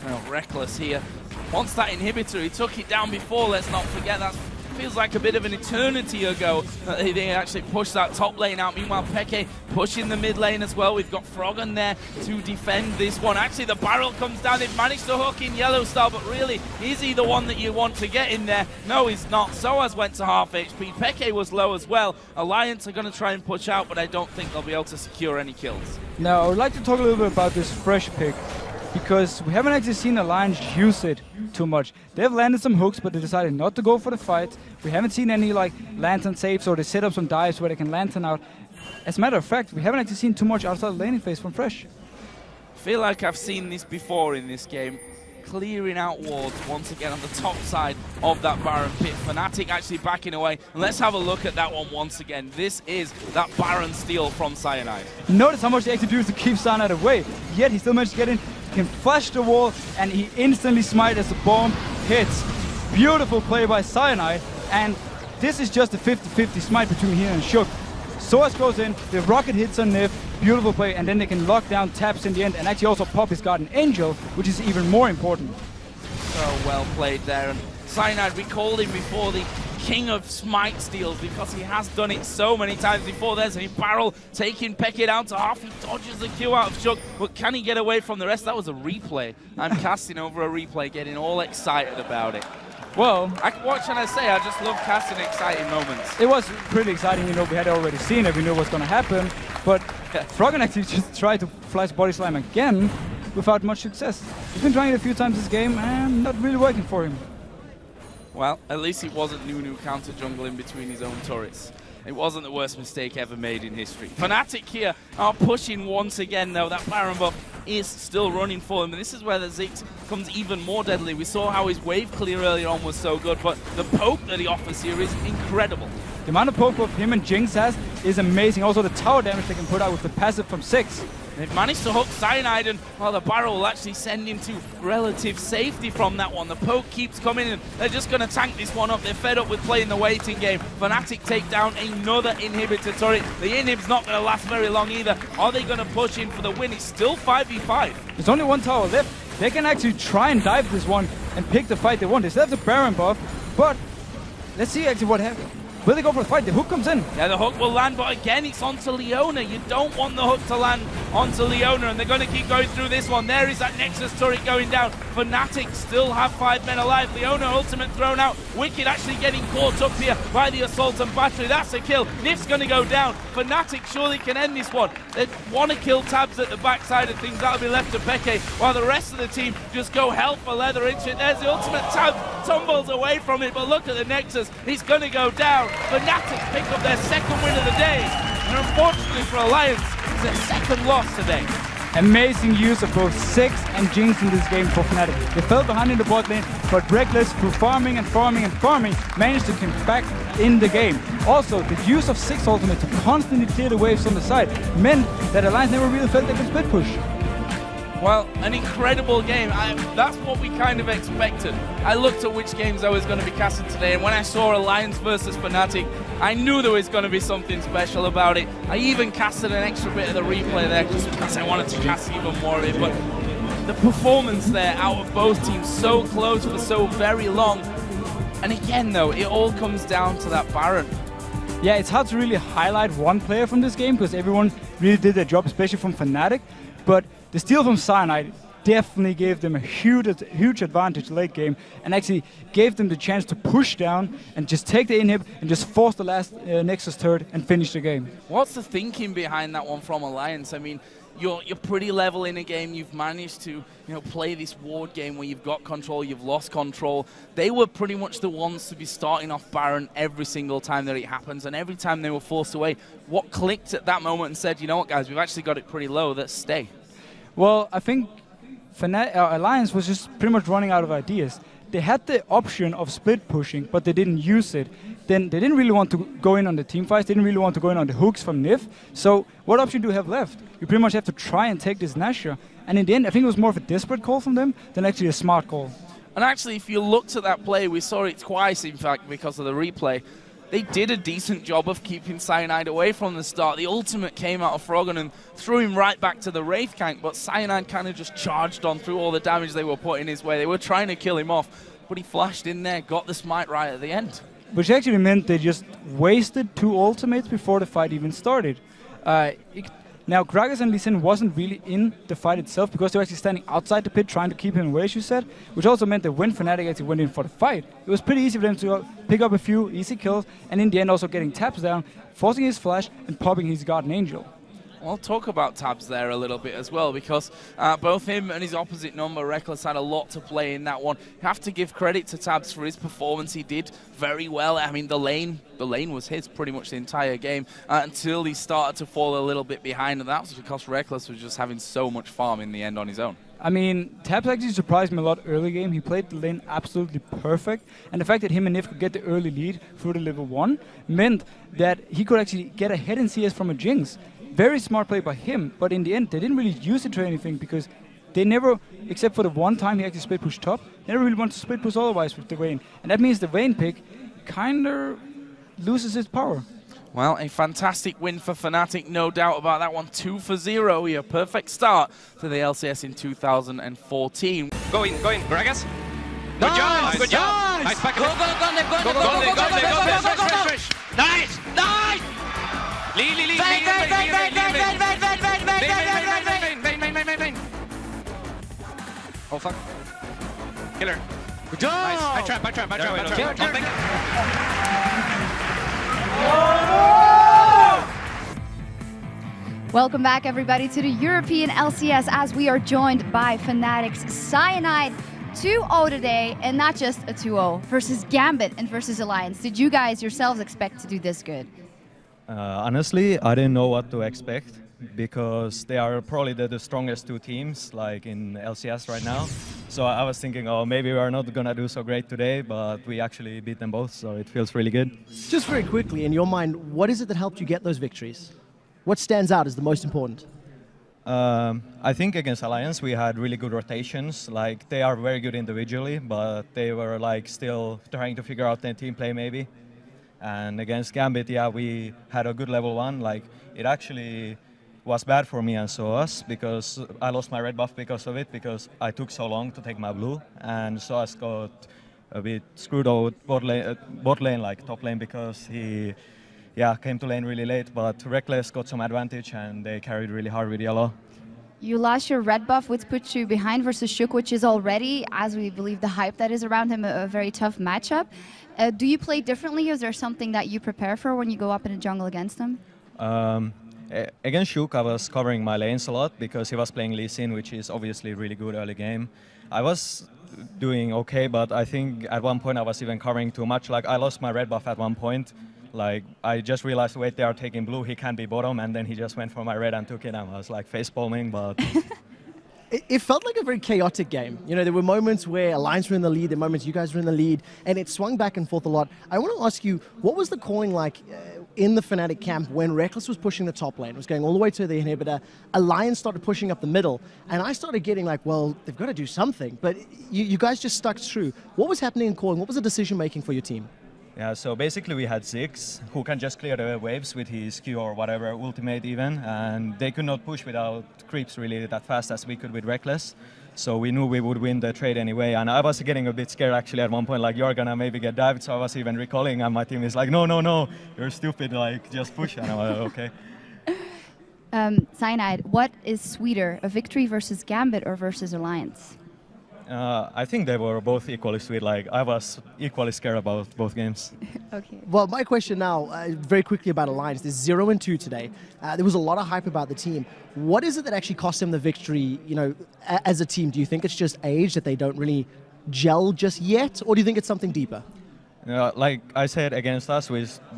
Well, Reckless here. Once that inhibitor, he took it down before, let's not forget that. Feels like a bit of an eternity ago that they actually pushed that top lane out. Meanwhile, Peke pushing the mid lane as well. We've got Froggen there to defend this one. Actually, the barrel comes down. They've managed to hook in Yellowstar, but really, is he the one that you want to get in there? No, he's not. Soaz went to half HP. Peke was low as well. Alliance are going to try and push out, but I don't think they'll be able to secure any kills. Now, I would like to talk a little bit about this fresh pick, because we haven't actually seen Alliance use it too much. They've landed some hooks, but they decided not to go for the fight. We haven't seen any like lantern saves, or they set up some dives where they can lantern out. As a matter of fact, we haven't actually seen too much outside the laning phase from Fresh. I feel like I've seen this before in this game. Clearing out wards once again on the top side of that Baron pit. Fnatic actually backing away. And let's have a look at that one once again. This is that Baron steal from Cyanide. Notice how much they actually do to keep Cyanide away. Yet he still managed to get in. He can flash the wall, and he instantly smite as the bomb hits. Beautiful play by Cyanide. And this is just a 50-50 smite between here and Shook. Soaz goes in, the rocket hits on Nif, beautiful play, and then they can lock down taps in the end and actually also pop his Guardian Angel, which is even more important. So well played there. And Cyanide, we called him before the king of smite steals because he has done it so many times before. There's a barrel taking Peke down to half. He dodges the Q out of Shook, but can he get away from the rest? That was a replay. I'm casting over a replay, getting all excited about it. Well, what can I say? I just love casting exciting moments. It was pretty exciting, you know, we had already seen it, we knew what was going to happen, but Froggen actually just tried to flash Body Slam again without much success. He's been trying it a few times this game and not really working for him. Well, at least it wasn't Nunu counter jungle in between his own turrets. It wasn't the worst mistake ever made in history. Fnatic here are pushing once again, though. That Baron buff is still running for them. And this is where the Ziggs comes even more deadly. We saw how his wave clear earlier on was so good, but the poke that he offers here is incredible. The amount of poke buff him and Jinx has is amazing. Also, the tower damage they can put out with the passive from 6. They've managed to hook Cyanide, and well, the barrel will actually send him to relative safety from that one. The poke keeps coming, and they're just going to tank this one up. They're fed up with playing the waiting game. Fnatic take down another inhibitor turret. The inhib's not going to last very long either. Are they going to push in for the win? It's still 5v5. There's only one tower left. They can actually try and dive this one and pick the fight they want. They still have the Baron buff, but let's see actually what happens. Will they go for the fight? The hook comes in. Yeah, the hook will land, but again, it's onto Leona. You don't want the hook to land onto Leona, and they're going to keep going through this one. There is that Nexus turret going down. Fnatic still have 5 men alive. Leona ultimate thrown out. Wicked actually getting caught up here by the Assault and Battery. That's a kill. Nif's going to go down. Fnatic surely can end this one. They want to kill tabs at the backside of things. That'll be left to Peke, while the rest of the team just go hell for leather into it. There's the ultimate. Tab tumbles away from it, but look at the Nexus. He's going to go down. Fnatic pick up their second win of the day, and unfortunately for Alliance, it's their second loss today. Amazing use of both Six and Jinx in this game for Fnatic. They fell behind in the bot lane, but Reckless, through farming and farming and farming, managed to come back in the game. Also, the use of Six ultimate to constantly clear the waves on the side meant that Alliance never really felt they could split push. Well, an incredible game. That's what we kind of expected. I looked at which games I was going to be casting today, and when I saw Alliance versus Fnatic, I knew there was going to be something special about it. I even casted an extra bit of the replay there just because I wanted to cast even more of it. But the performance there out of both teams, so close for so very long. And again, though, it all comes down to that Baron. Yeah, it's hard to really highlight one player from this game because everyone really did their job, especially from Fnatic. But the steal from Cyanide definitely gave them a huge advantage late game and actually gave them the chance to push down and just take the inhib and just force the last Nexus turret and finish the game. What's the thinking behind that one from Alliance? I mean, you're pretty level in a game. You've managed to play this ward game where you've got control, you've lost control. They were pretty much the ones to be starting off Baron every single time that it happens, and every time they were forced away, what clicked at that moment and said, you know what guys, we've actually got it pretty low, let's stay? Well, I think Alliance was just pretty much running out of ideas. They had the option of split pushing, but they didn't use it. Then they didn't really want to go in on the team fights, they didn't really want to go in on the hooks from Nif. So what option do you have left? You pretty much have to try and take this Nashor. And in the end, I think it was more of a desperate call from them than actually a smart call. And actually, if you looked at that play, we saw it twice, in fact, because of the replay. They did a decent job of keeping Cyanide away from the start. The ultimate came out of Froggen and threw him right back to the Wraith Kank, but Cyanide kind of just charged on through all the damage they were putting his way. They were trying to kill him off, but he flashed in there, got the smite right at the end. Which actually meant they just wasted 2 ultimates before the fight even started. Now, Gragas and Lee Sin wasn't really in the fight itself because they were actually standing outside the pit trying to keep him away, as you said, which also meant that when Fnatic actually went in for the fight, it was pretty easy for them to pick up a few easy kills and in the end also getting taps down, forcing his flash and popping his Guardian Angel. I'll talk about Tabs there a little bit as well because both him and his opposite number, Reckless, had a lot to play in that one. You have to give credit to Tabs for his performance. He did very well. I mean, the lane was his pretty much the entire game until he started to fall a little bit behind, and that was because Reckless was just having so much farm in the end on his own. I mean, Tabs actually surprised me a lot early game. He played the lane absolutely perfect, and the fact that him and Nif could get the early lead through the level 1 meant that he could actually get ahead in CS from a Jinx. Very smart play by him, but in the end, they didn't really use it to anything because they never, except for the one time he actually split push top, never really wanted to split push otherwise with the Vayne. And that means the Vayne pick kind of loses its power. Well, a fantastic win for Fnatic, no doubt about that one. 2-0 here, perfect start to the LCS in 2014. Go in, Gragas. Good job, good job. Nice back. Go. Nice. Lee. Vayne. Oh fuck. Killer. Good job. Nice. I trap. Welcome back, everybody, to the European LCS as we are joined by Fnatic's Cyanide. 2-0 today, and not just a 2-0 versus Gambit and versus Alliance. Did you guys yourselves expect to do this good? Honestly, I didn't know what to expect because they are probably the strongest 2 teams like in LCS right now. So I was thinking, oh, maybe we are not going to do so great today, but we actually beat them both, so it feels really good. Just very quickly, in your mind, what is it that helped you get those victories? What stands out as the most important? I think against Alliance we had really good rotations. Like they are very good individually, but they were like still trying to figure out their team play maybe. And against Gambit, yeah, we had a good level 1. Like it actually was bad for me and Soas because I lost my red buff because of it, because I took so long to take my blue, and Soas got a bit screwed out bot lane, like top lane, because he came to lane really late, but Reckless got some advantage and they carried really hard with yellow. You lost your red buff, which puts you behind versus Shook, which is already, as we believe the hype that is around him, a very tough matchup. Do you play differently? Is there something that you prepare for when you go up in the jungle against him? Against Shook, I was covering my lanes a lot because he was playing Lee Sin, which is obviously really good early game. I was doing okay, but I think at one point I was even covering too much. Like I lost my red buff at one point. Like, I just realized, wait, they are taking blue, he can't be bottom, and then he just went for my red and took it, and I was like face-palming, but... It felt like a very chaotic game. You know, there were moments where Alliance were in the lead, there were moments you guys were in the lead, and it swung back and forth a lot. I want to ask you, what was the calling like in the Fnatic camp when Reckless was pushing the top lane, was going all the way to the inhibitor, Alliance started pushing up the middle, and I started getting like, well, they've got to do something, but you guys just stuck true. What was happening in calling? What was the decision-making for your team? Yeah, so basically we had Ziggs, who can just clear the waves with his Q or whatever, ultimate even, and they could not push without creeps really that fast as we could with Reckless. So we knew we would win the trade anyway, and I was getting a bit scared actually at one point, like you're gonna maybe get dived, so I was even recalling, and my team is like, no, no, no, you're stupid, like just push, and I'm like, okay. Cyanide, what is sweeter, a victory versus Gambit or versus Alliance? I think they were both equally sweet, like I was equally scared about both games. Okay. Well, my question now, very quickly about Alliance. There's 0-2 today. There was a lot of hype about the team. What is it that actually cost them the victory, you know, as a team? Do you think it's just age, that they don't really gel just yet? Or do you think it's something deeper? Like I said, against us,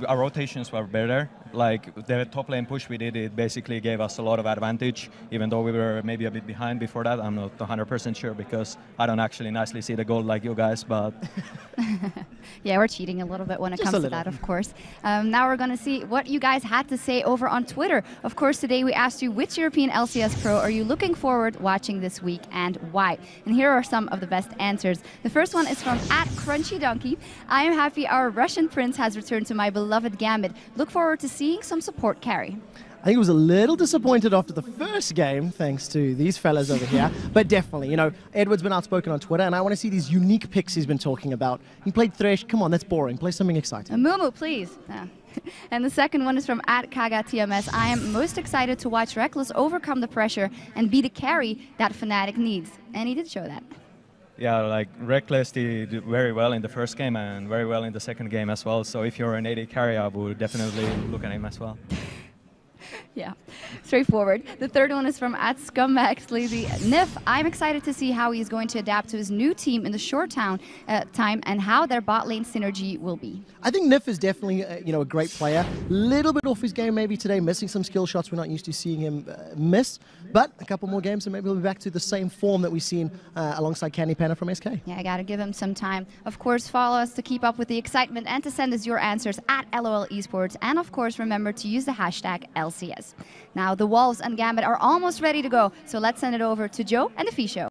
our rotations were better. Like the top lane push we did, it basically gave us a lot of advantage, even though we were maybe a bit behind before that. I'm not 100% sure because I don't actually nicely see the gold like you guys, but... Yeah, we're cheating a little bit when it Just comes to that, of course. Now we're going to see what you guys had to say over on Twitter. Of course, today we asked you, which European LCS pro are you looking forward watching this week and why? And here are some of the best answers. The first one is from @CrunchyDonkey. I am happy our Russian prince has returned to my beloved Gambit. Look forward to seeing some support carry. I think he was a little disappointed after the first game, thanks to these fellas over here. But definitely, you know, Edward's been outspoken on Twitter, and I want to see these unique picks he's been talking about. He played Thresh. Come on, that's boring. Play something exciting. Mumu, please. And the second one is from @KagaTMS. I am most excited to watch Reckless overcome the pressure and be the carry that Fnatic needs. And he did show that. Yeah, like Reckless did very well in the first game and very well in the second game as well. So if you're an AD carry, I would definitely look at him as well. Yeah, straightforward. The third one is from @ScumbagsLazy. Nif, I'm excited to see how he's going to adapt to his new team in the short time and how their bot lane synergy will be. I think Nif is definitely, you know, a great player. Little bit off his game maybe today, missing some skill shots we're not used to seeing him miss. But a couple more games and maybe he'll be back to the same form that we've seen alongside Candy Panna from SK. Yeah, I got to give him some time. Of course, follow us to keep up with the excitement and to send us your answers @LOL Esports. And of course, remember to use the hashtag LCS. Now, the Wolves and Gambit are almost ready to go, so let's send it over to Joe and the Fee Show.